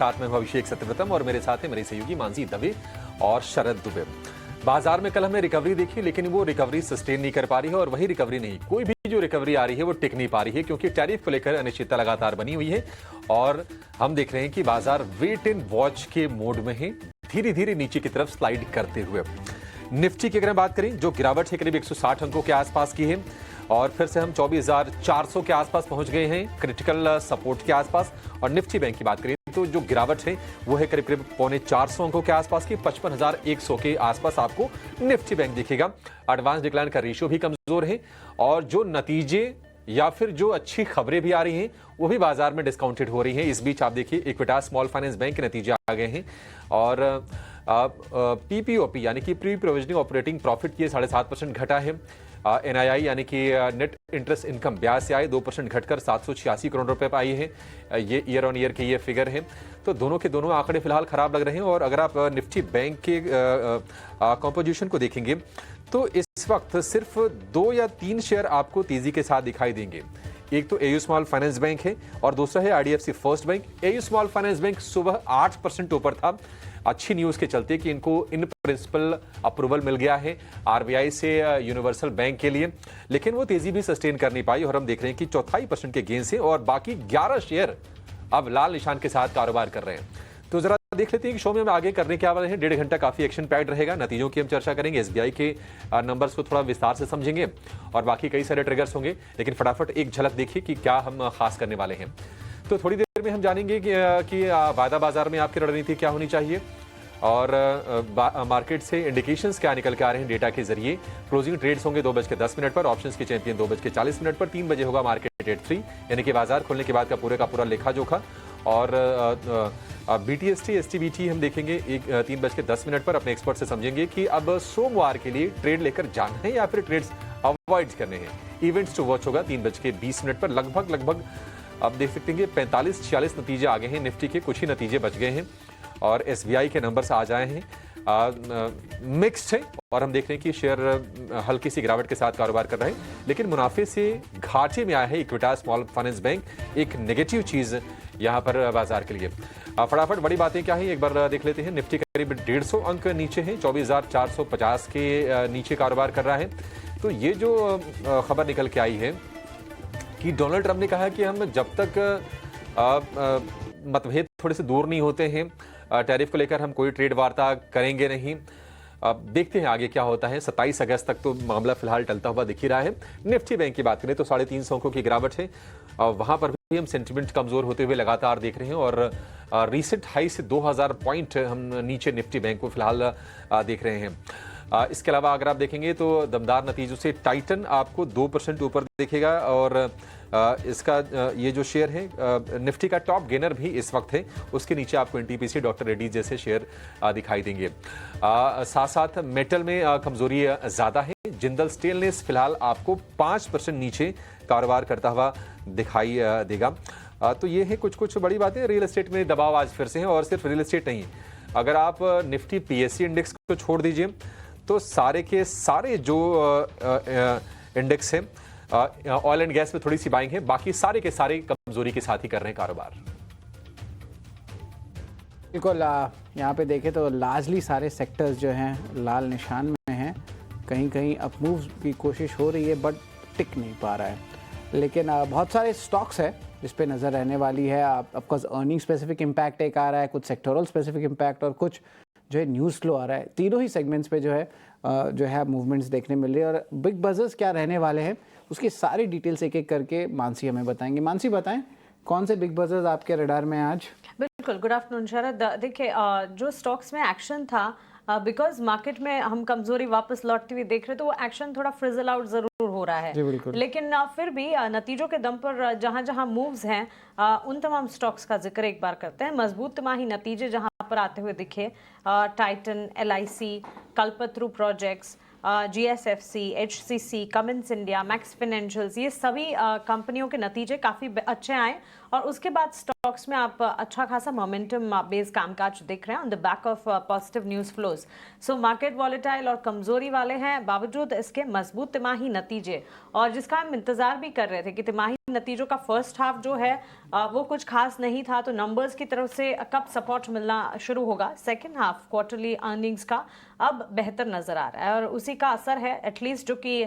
साथ में हूं अभिषेक सत्यव्रतम और मेरे साथ है मेरे सहयोगी मानसी दवे और शरद दुबे। बाजार में कल हमने रिकवरी देखी, लेकिन वो रिकवरी सस्टेन नहीं कर पा रही है और वही रिकवरी नहीं, कोई भी जो रिकवरी आ रही है वो टिक नहीं पा रही है, क्योंकि टैरिफ को लेकर अनिश्चितता लगातार बनी हुई है और हम देख रहे हैं कि बाजार वेट एंड वॉच के मोड में है, धीरे धीरे नीचे की तरफ स्लाइड करते हुए। निफ्टी की अगर बात करें, जो गिरावट है करीब 160 अंकों के आसपास की है और फिर से हम 24,400 के आसपास पहुंच गए हैं क्रिटिकल सपोर्ट के आसपास। और निफ्टी बैंक की बात करें तो जो गिरावट है वो है करीब करीब 450 अंकों के आसपास की, 55,100 के आसपास आपको निफ्टी बैंक दिखेगा। एडवांस डिक्लाइन का रेशियो भी कमजोर है और जो नतीजे या फिर जो अच्छी खबरें भी आ रही हैं वो भी बाजार में डिस्काउंटेड हो रही हैं। इस बीच आप देखिए इक्विटास स्मॉल फाइनेंस बैंक के नतीजे आ गए हैं और पीपीओपी यानी कि प्री प्रोविजनिंग ऑपरेटिंग प्रॉफिट की 7.5% घटा है। एनआईआई यानी कि नेट इंटरेस्ट इनकम ब्याज से आए 2% घटकर 786 करोड़ रुपए पर आई है। ये ईयर ऑन ईयर के ये फिगर है। तो दोनों के दोनों आंकड़े फिलहाल खराब लग रहे हैं और अगर आप निफ्टी बैंक के कंपोजिशन को देखेंगे तो इस वक्त सिर्फ 2 या 3 शेयर आपको तेजी के साथ दिखाई देंगे। एक तो एयू स्मॉल फाइनेंस बैंक है और दूसरा है IDFC first bank. AU small finance bank सुबह 8% ऊपर था, अच्छी न्यूज के चलते कि इनको इन प्रिंसिपल अप्रूवल मिल गया है आरबीआई से यूनिवर्सल बैंक के लिए, लेकिन वो तेजी भी सस्टेन कर नहीं पाई और हम देख रहे हैं कि 0.25% के गेन से और बाकी 11 शेयर अब लाल निशान के साथ कारोबार कर रहे हैं। तो जरा देख लेते हैं कि शो में हम आगे करने क्या वाले हैं। 1.5 घंटा काफी एक्शन पैक्ड रहेगा। नतीजों की हम चर्चा करेंगे, एसबीआई के नंबर्स को थोड़ा विस्तार से समझेंगे और बाकी कई सारे ट्रिगर्स होंगे, लेकिन फटाफट एक झलक देखिए कि क्या हम खास करने वाले हैं। तो थोड़ी देर में हम जानेंगे कि वायदा बाजार में आपकी रणनीति क्या होनी चाहिए और मार्केट से इंडिकेशंस क्या निकल के आ रहे हैं डेटा के जरिए। क्लोजिंग ट्रेड्स होंगे 2:10 पर, ऑप्शंस के चैंपियन 2:40 पर, 3 बजे होगा मार्केट एट 3 यानी कि बाजार खुलने के बाद का पूरा लेखा जोखा। और बीटीएसटी एसटीबीटी हम देखेंगे 3:10 पर। अपने एक्सपर्ट से समझेंगे कि अब सोमवार के लिए ट्रेड लेकर जाना है या फिर ट्रेड्स अवॉइड करने हैं। इवेंट्स टू वॉच होगा 3:20 पर। लगभग अब देख सकते हैं कि 45-46 नतीजे आ गए हैं निफ्टी के, कुछ ही नतीजे बच गए हैं और एसबीआई के नंबर्स आ जाए हैं। मिक्स्ड है और हम देख रहे हैं कि शेयर हल्की सी गिरावट के साथ कारोबार कर रहे हैं, लेकिन मुनाफे से घाटे में आया है इक्विटास स्मॉल फाइनेंस बैंक, एक नेगेटिव चीज यहां पर बाजार के लिए। फटाफट बड़ी बातें क्या है एक बार देख लेते हैं। निफ्टी करीब 150 अंक नीचे है, 24,450 के नीचे कारोबार कर रहा है। तो ये जो खबर निकल के आई है कि डोनाल्ड ट्रंप ने कहा कि हम जब तक मतभेद थोड़े से दूर नहीं होते हैं टैरिफ को लेकर हम कोई ट्रेड वार्ता करेंगे नहीं। अब देखते हैं आगे क्या होता है। 27 अगस्त तक तो मामला फिलहाल टलता हुआ दिख ही रहा है। निफ्टी बैंक की बात करें तो 350 अंकों की गिरावट है, वहां पर भी हम सेंटिमेंट कमजोर होते हुए लगातार देख रहे हैं और रीसेंट हाई से 2000 पॉइंट हम नीचे निफ्टी बैंक को फिलहाल देख रहे हैं। इसके अलावा अगर आप देखेंगे तो दमदार नतीजों से टाइटन आपको 2% ऊपर दिखेगा और इसका ये जो शेयर है निफ्टी का टॉप गेनर भी इस वक्त है, उसके नीचे आपको एनटीपीसी डॉक्टर रेड्डी जैसे शेयर दिखाई देंगे। साथ साथ मेटल में कमजोरी ज्यादा है। जिंदल स्टेनलेस फिलहाल आपको 5% नीचे कारोबार करता हुआ दिखाई देगा। तो ये है कुछ बड़ी बातें। रियल एस्टेट में दबाव आज फिर से है और सिर्फ रियल एस्टेट नहीं, अगर आप निफ्टी पीएससी इंडेक्स को छोड़ दीजिए तो सारे के सारे जो इंडेक्स है ऑयल एंड गैस में थोड़ी सी बाइंग है, बाकी सारे के सारे कमजोरी के साथ ही कर रहे हैं कारोबार। बिल्कुल, यहाँ पे देखें तो लार्जली सारे सेक्टर्स जो हैं लाल निशान में हैं। कहीं कहीं अपमूव की कोशिश हो रही है बट टिक नहीं पा रहा है, लेकिन बहुत सारे स्टॉक्स है जिस पे नज़र रहने वाली है। ऑफकोर्स अर्निंग स्पेसिफिक इम्पैक्ट एक आ रहा है, कुछ सेक्टोरल स्पेसिफिक इम्पैक्ट और कुछ जो है न्यूज़ फ्लो आ रहा है। तीनों ही सेगमेंट्स पे जो है मूवमेंट्स देखने मिल रही है और बिग बजर्स क्या रहने वाले हैं उसकी सारी डिटेल्स एक एक करके मानसी हमें बताएंगे। मानसी बताएं कौन से बिग बजर्स आपके रडार में आज? बिल्कुल, गुड आफ्टरनून शरद। देखिए जो स्टॉक्स में एक्शन था बिकॉज मार्केट में हम कमजोरी वापस लौटती हुई देख रहे तो वो एक्शन थोड़ा फ्रिजल आउट जरूर हो रहा है, लेकिन फिर भी नतीजों के दम पर जहां जहां मूव्स हैं उन तमाम स्टॉक्स का जिक्र एक बार करते हैं। मजबूत तिमाही नतीजे जहां पर आते हुए दिखे, Titan, LIC, Kalpataru projects, GSFC, HCC, Cummins India, max financials, ये सभी कंपनियों के नतीजे काफ़ी अच्छे आए और उसके बाद स्टॉक्स में आप अच्छा खासा मोमेंटम बेस्ड कामकाज देख रहे हैं on the back of positive news flows. So market volatile और कमजोरी वाले हैं, बावजूद इसके मजबूत तिमाही नतीजे और जिसका हम इंतजार भी कर रहे थे कि तिमाही नतीजों का फर्स्ट हाफ जो है वो कुछ खास नहीं था, तो नंबर्स की तरफ से कब सपोर्ट मिलना शुरू होगा, सेकेंड हाफ क्वार्टरली अर्निंग्स का अब बेहतर नजर आ रहा है और उसी का असर है एटलीस्ट, जो कि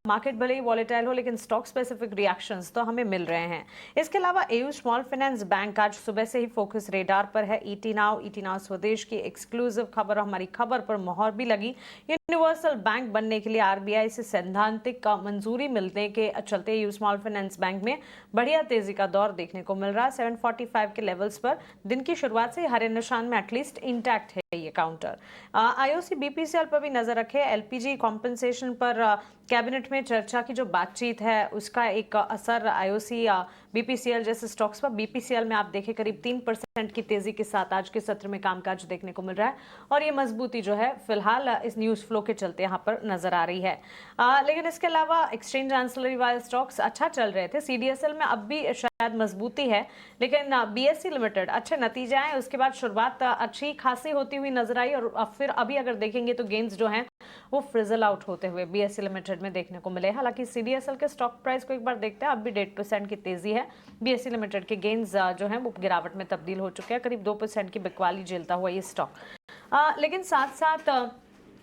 मार्केट भले ही वॉलेटाइल हो लेकिन स्टॉक स्पेसिफिक रिएक्शंस तो हमें मिल रहे हैं। इसके अलावा एयू स्मॉल फाइनेंस बैंक आज सुबह से ही फोकस रेडार पर है। ईटी नाउ स्वदेश की एक्सक्लूसिव खबर, हमारी खबर पर मोहर भी लगी। यूनिवर्सल बैंक बनने के लिए आरबीआई से सैद्धांतिक मंजूरी मिलने के चलते एयू स्मॉल फाइनेंस बैंक में बढ़िया तेजी का दौर देखने को मिल रहा है। 745 के लेवल्स पर दिन की शुरुआत से हरे निशान में एटलीस्ट इंटैक्ट है ये काउंटर। आईओसी बीपीसीएल पर भी नजर रखे। एलपीजी कॉम्पेंसेशन पर कैबिनेट में चर्चा की जो बातचीत है उसका एक असर आईओसी बीपीसीएल जैसे स्टॉक्स पर, बीपीसीएल में आप देखें करीब 3% की तेजी के साथ आज के सत्र में कामकाज देखने को मिल रहा है और ये मजबूती जो है फिलहाल इस न्यूज फ्लो के चलते यहाँ पर नजर आ रही है। लेकिन इसके अलावा एक्सचेंज एंसिलरी वाले स्टॉक्स अच्छा चल रहे थे। सीडीएसएल में अब भी शायद मजबूती है, लेकिन बीएसई लिमिटेड अच्छे नतीजे आए, उसके बाद शुरुआत अच्छी खासी होती हुई नजर आई और फिर अभी अगर देखेंगे तो गेन्स जो हैं वो फ्रिजल आउट होते हुए बीएसई लिमिटेड में देखने को मिले। हालांकि सीडीएसएल के स्टॉक प्राइस को एक बार देखते हैं, अब भी 1.5% की तेजी है। बीएसई लिमिटेड के गेन्स जो हैं वो गिरावट में तब्दील हो चुके हैं, करीब 2% की बिकवाली झेलता हुआ ये स्टॉक। लेकिन साथ साथ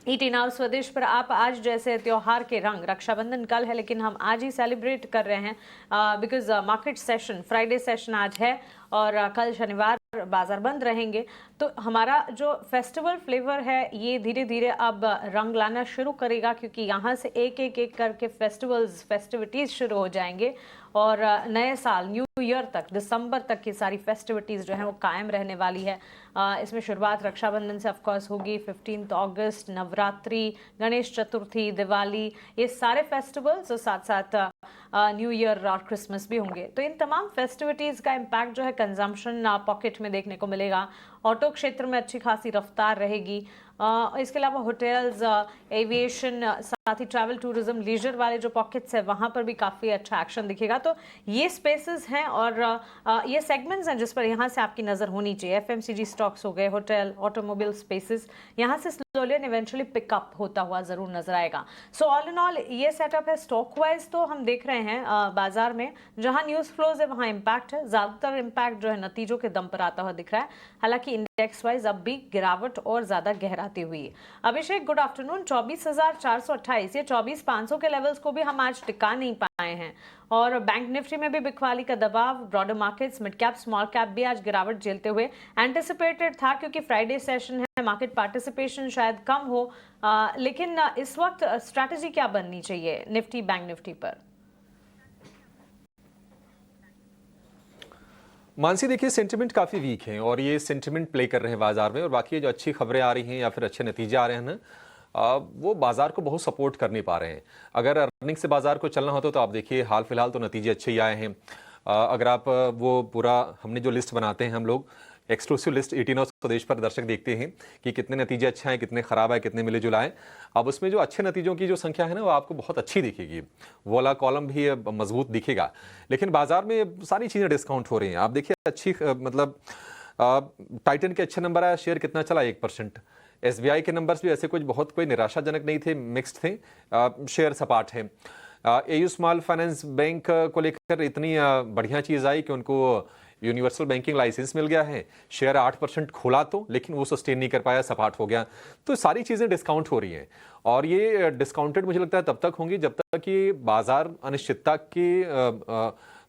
ईटी नाउ स्वदेश पर आप आज जैसे त्योहार के रंग, रक्षाबंधन कल है लेकिन हम आज ही सेलिब्रेट कर रहे हैं because market session, Friday session आज है और कल शनिवार बाजार बंद रहेंगे, तो हमारा जो फेस्टिवल फ्लेवर है ये धीरे धीरे अब रंग लाना शुरू करेगा, क्योंकि यहाँ से एक करके फेस्टिविटीज शुरू हो जाएंगे और नए साल न्यू ईयर तक, दिसंबर तक की सारी फेस्टिविटीज जो है वो कायम रहने वाली है। इसमें शुरुआत रक्षाबंधन से ऑफकोर्स होगी, 15 अगस्त, नवरात्रि, गणेश चतुर्थी, दिवाली, ये सारे फेस्टिवल्स और साथ साथ न्यू ईयर और क्रिसमस भी होंगे। तो इन तमाम फेस्टिविटीज का इम्पैक्ट जो है कंजम्पशन पॉकेट में देखने को मिलेगा। ऑटो क्षेत्र में अच्छी खासी रफ्तार रहेगी। इसके अलावा होटल्स, एविएशन, साथ ही ट्रैवल टूरिज्म, लीजर वाले जो पॉकेट्स है वहाँ पर भी काफ़ी अच्छा एक्शन दिखेगा। तो ये स्पेसेस हैं और ये सेगमेंट्स हैं जिस पर यहाँ से आपकी नज़र होनी चाहिए। एफएमसीजी स्टॉक्स हो गए, होटल, ऑटोमोबाइल स्पेसेस, यहाँ से स्लोली एंड इवेंचुअली पिकअप होता हुआ ज़रूर नजर आएगा। सो ऑल इन ऑल ये सेटअप है। स्टॉक वाइज तो हम देख रहे हैं बाजार में जहाँ न्यूज़ फ्लोज है वहाँ इम्पैक्ट है, ज़्यादातर इम्पैक्ट जो है नतीजों के दम पर आता हुआ दिख रहा है। हालांकि इंडेक्स वाइज अब भी गिरावट और ज़्यादा गहराती हुई। अभिषेक, गुड आफ्टरनून। 24,428 या 24,500 के लेवल्स को भी हम आज टिका नहीं पाए हैं और बैंक निफ्टी में भी बिकवाली का दबाव। Broader markets, mid cap, small cap भी आज गिरावट झेलते हुए एंटिसिपेटेड था क्योंकि फ्राइडे सेशन है, मार्केट पार्टिसिपेशन शायद कम हो, लेकिन इस वक्त स्ट्रैटेजी क्या बननी चाहिए निफ्टी, बैंक निफ्टी पर? मानसी, देखिए सेंटिमेंट काफ़ी वीक है और ये सेंटिमेंट प्ले कर रहे हैं बाजार में, और बाकी जो अच्छी खबरें आ रही हैं या फिर अच्छे नतीजे आ रहे हैं ना, वो बाजार को बहुत सपोर्ट कर नहीं पा रहे हैं। अगर अर्निंग से बाजार को चलना होता तो आप देखिए हाल फिलहाल तो नतीजे अच्छे ही आए हैं। अगर आप वो पूरा हमने जो लिस्ट बनाते हैं हम लोग, एक्सक्लूसिव लिस्ट 18 स्वदेश पर दर्शक देखते हैं कि कितने नतीजे अच्छे हैं, कितने खराब आए, कितने मिले जुलाए। अब उसमें जो अच्छे नतीजों की जो संख्या है ना वो आपको बहुत अच्छी दिखेगी, वो वाला कॉलम भी मजबूत दिखेगा। लेकिन बाजार में सारी चीज़ें डिस्काउंट हो रही हैं। आप देखिए अच्छी मतलब टाइटन के अच्छे नंबर आया, शेयर कितना चला, 1%। एसबीआई के नंबर्स भी ऐसे कुछ बहुत कोई निराशाजनक नहीं थे, मिक्स्ड थे, शेयर सपाट है। एयू स्मॉल फाइनेंस बैंक को लेकर इतनी बढ़िया चीज़ आई कि उनको यूनिवर्सल बैंकिंग लाइसेंस मिल गया है। शेयर 8% खोला तो, लेकिन वो सस्टेन नहीं कर पाया, सपाट हो गया। तो सारी चीज़ें डिस्काउंट हो रही हैं और ये डिस्काउंटेड मुझे लगता है तब तक होंगी जब तक कि बाजार अनिश्चितता के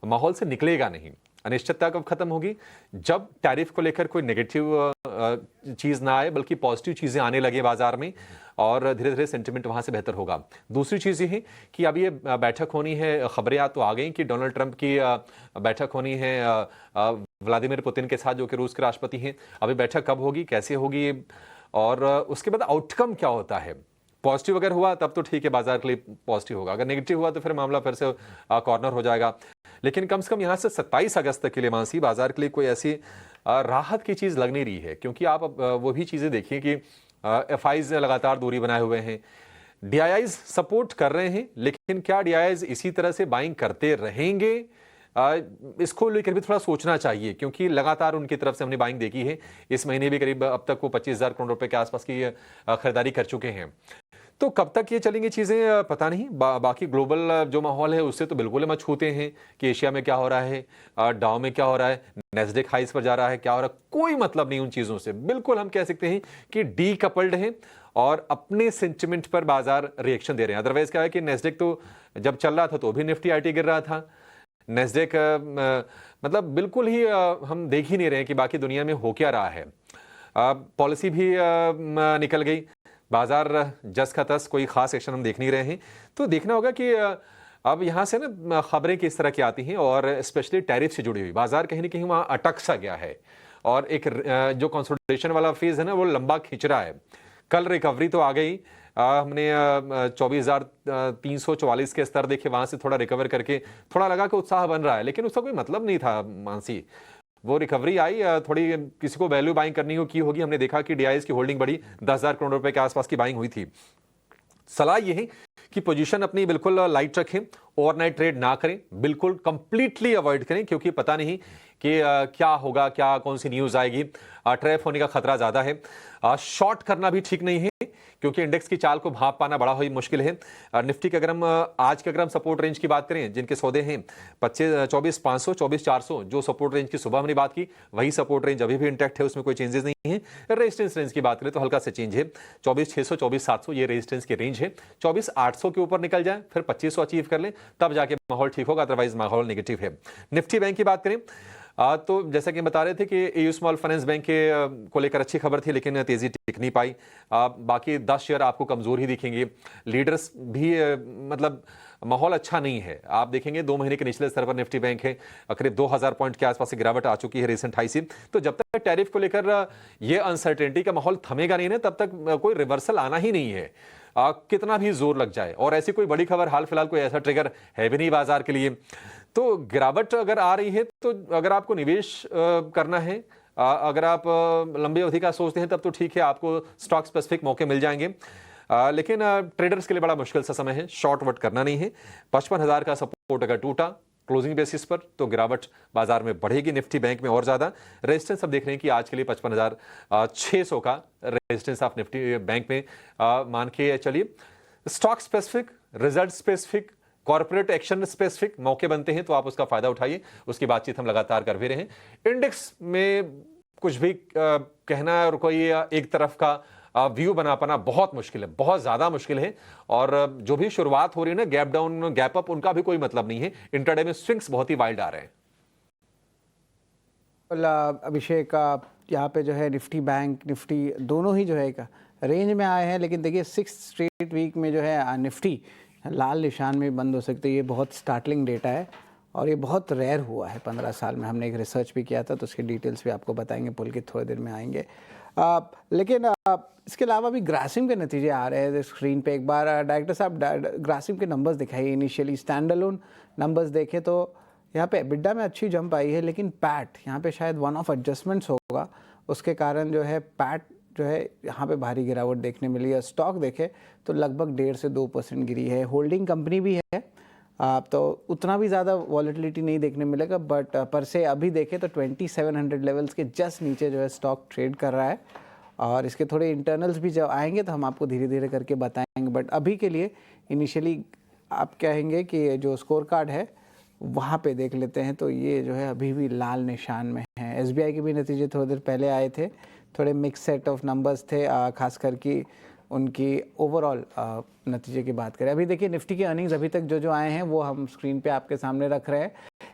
माहौल से निकलेगा नहीं। अनिश्चितता कब खत्म होगी? जब टैरिफ को लेकर कोई नेगेटिव चीज़ ना आए बल्कि पॉजिटिव चीज़ें आने लगे बाजार में, और धीरे धीरे सेंटिमेंट वहाँ से बेहतर होगा। दूसरी चीज़ ये है कि अब ये बैठक होनी है, खबरें आ तो आ गई कि डोनाल्ड ट्रंप की बैठक होनी है व्लादिमीर पुतिन के साथ, जो कि रूस के राष्ट्रपति हैं। अभी बैठक कब होगी, कैसे होगी, और उसके बाद आउटकम क्या होता है। पॉजिटिव अगर हुआ तब तो ठीक है, बाजार के लिए पॉजिटिव होगा। अगर नेगेटिव हुआ तो फिर मामला फिर से कॉर्नर हो जाएगा। लेकिन कम से कम यहाँ से 27 अगस्त तक के लिए मानसी बाजार के लिए कोई ऐसी राहत की चीज़ लग नहीं रही है, क्योंकि आप वो भी चीज़ें देखिए कि एफआईज लगातार दूरी बनाए हुए हैं, डीआईआईज सपोर्ट कर रहे हैं, लेकिन क्या डीआईआईज इसी तरह से बाइंग करते रहेंगे, इसको लेकर भी थोड़ा सोचना चाहिए, क्योंकि लगातार उनकी तरफ से हमने बाइंग देखी है। इस महीने भी करीब अब तक वो 25,000 करोड़ रुपए के आसपास की खरीदारी कर चुके हैं। तो कब तक ये चलेंगी चीज़ें पता नहीं। बाकी ग्लोबल जो माहौल है उससे तो बिल्कुल हम छूते हैं कि एशिया में क्या हो रहा है, डाउ में क्या हो रहा है, नेस्डेक हाइस पर जा रहा है, क्या हो रहा है, कोई मतलब नहीं उन चीज़ों से। बिल्कुल हम कह सकते हैं कि डी कपल्ड है और अपने सेंटिमेंट पर बाजार रिएक्शन दे रहे हैं। अदरवाइज क्या है कि नेस्डेक तो जब चल रहा था तो भी निफ्टी आईटी गिर रहा था। नेस्डेक मतलब बिल्कुल ही हम देख ही नहीं रहे हैं कि बाकी दुनिया में हो क्या रहा है। पॉलिसी भी निकल गई, बाजार जस का तस, कोई खास एक्शन हम देख नहीं रहे हैं। तो देखना होगा कि अब यहाँ से ना खबरें किस तरह की आती हैं और स्पेशली टैरिफ से जुड़ी हुई बाजार कहीं ना कहीं वहाँ अटक सा गया है और एक जो कंसोलिडेशन वाला फेज है ना वो लंबा खिंच रहा है। कल रिकवरी तो आ गई, हमने 24,344 के स्तर देखे, वहां से थोड़ा रिकवर करके थोड़ा लगा कि उत्साह बन रहा है, लेकिन उसका कोई मतलब नहीं था मानसी। वो रिकवरी आई, थोड़ी किसी को वैल्यू बाइंग करनी हो की होगी। हमने देखा कि डीआईएस की होल्डिंग बढ़ी, 10,000 करोड़ रुपए के आसपास की बाइंग हुई थी। सलाह यह है कि पोजीशन अपनी बिल्कुल लाइट रखें, ओवरनाइट ट्रेड ना करें, बिल्कुल कंप्लीटली अवॉइड करें, क्योंकि पता नहीं कि क्या होगा, क्या कौन सी न्यूज आएगी। ट्रैप होने का खतरा ज्यादा है। शॉर्ट करना भी ठीक नहीं है क्योंकि इंडेक्स की चाल को भाप पाना बड़ा ही मुश्किल है। निफ्टी के अगर हम आज के अगर हम सपोर्ट रेंज की बात करें, जिनके सौदे हैं 24,500 24,400, जो सपोर्ट रेंज की सुबह हमने बात की वही सपोर्ट रेंज अभी भी इंटैक्ट है, उसमें कोई चेंजेस नहीं है। रेजिस्टेंस रेंज की बात करें तो हल्का से चेंज है, 24,600 24,700 ये रेजिस्टेंस की रेंज है। 24,800 के ऊपर निकल जाए फिर 2,500 अचीव कर लें, तब जाके माहौल ठीक होगा, अदरवाइज माहौल नेगेटिव है। निफ्टी बैंक की बात करें तो जैसा कि बता रहे थे कि एयू स्मॉल फाइनेंस बैंक के को लेकर अच्छी खबर थी, लेकिन तेजी टिक नहीं पाई। बाकी 10 शेयर आपको कमजोर ही दिखेंगे। लीडर्स भी मतलब माहौल अच्छा नहीं है। आप देखेंगे 2 महीने के निचले स्तर पर निफ्टी बैंक है, करीब 2,000 पॉइंट के आसपास से गिरावट आ चुकी है रिसेंट हाई से। तो जब तक टैरिफ को लेकर यह अनसर्टेनिटी का माहौल थमेगा नहीं ना, तब तक कोई रिवर्सल आना ही नहीं है, कितना भी जोर लग जाए। और ऐसी कोई बड़ी खबर हाल फिलहाल कोई ऐसा ट्रिगर है भी नहीं बाजार के लिए। तो गिरावट अगर आ रही है तो अगर आपको निवेश करना है, अगर आप लंबी अवधि का सोचते हैं तब तो ठीक है, आपको स्टॉक स्पेसिफिक मौके मिल जाएंगे। लेकिन ट्रेडर्स के लिए बड़ा मुश्किल सा समय है, शॉर्ट वट करना नहीं है। 55,000 का सपोर्ट अगर टूटा क्लोजिंग बेसिस पर तो गिरावट बाजार में बढ़ेगी, निफ्टी बैंक में और ज्यादा। रेजिस्टेंस अब देख रहे हैं कि आज के लिए 55,600 का रेजिस्टेंस आप निफ्टी बैंक में मान के चलिए। Stock specific, result specific, corporate action specific मौके बनते हैं तो आप उसका फायदा उठाइए, उसकी बातचीत हम लगातार कर भी रहे हैं। इंडेक्स में कुछ भी कहना और कोई एक तरफ का व्यू बना पाना बहुत मुश्किल है, बहुत ज्यादा मुश्किल है। और जो भी शुरुआत हो रही है ना, गैप डाउन गैप अप, उनका भी कोई मतलब नहीं है। इंटरडे में स्विंग्स बहुत ही वाइल्ड आ रहे हैं। अभिषेक, यहाँ पे जो है निफ्टी बैंक, निफ्टी दोनों ही जो है एक रेंज में आए हैं, लेकिन देखिए 6 स्ट्रेट वीक में जो है निफ्टी लाल निशान में बंद हो सकती है। ये बहुत स्टार्टलिंग डेटा है और ये बहुत रेयर हुआ है 15 साल में। हमने एक रिसर्च भी किया था तो उसके डिटेल्स भी आपको बताएंगे, पुलकित थोड़ी देर में आएंगे। लेकिन इसके अलावा भी ग्रासिम के नतीजे आ रहे हैं स्क्रीन पे। एक बार डायरेक्टर साहब ग्रासिम के नंबर्स दिखाइए। इनिशियली स्टैंड अलोन नंबर्स देखें तो यहाँ पे एबिडा में अच्छी जंप आई है, लेकिन पैट यहाँ पे शायद वन ऑफ एडजस्टमेंट्स होगा, उसके कारण जो है पैट जो है यहाँ पे भारी गिरावट देखने मिली है। स्टॉक देखें तो लगभग 1.5 से 2% गिरी है। होल्डिंग कंपनी भी है, तो उतना भी ज़्यादा वॉलेटिलिटी नहीं देखने मिलेगा, बट पर से अभी देखें तो 2700 लेवल्स के जस्ट नीचे जो है स्टॉक ट्रेड कर रहा है। और इसके थोड़े इंटरनल्स भी जब आएंगे तो हम आपको धीरे धीरे करके बताएंगे, बट अभी के लिए इनिशियली आप कहेंगे कि जो स्कोर कार्ड है वहाँ पे देख लेते हैं तो ये जो है अभी भी लाल निशान में है। एसबीआई के भी नतीजे थोड़ी देर पहले आए थे, थोड़े मिक्स सेट ऑफ नंबर्स थे, खास करके उनकी ओवरऑल नतीजे की बात करें। अभी देखिए निफ्टी की अर्निंग्स अभी तक जो आए हैं वो हम स्क्रीन पे आपके सामने रख रहे हैं।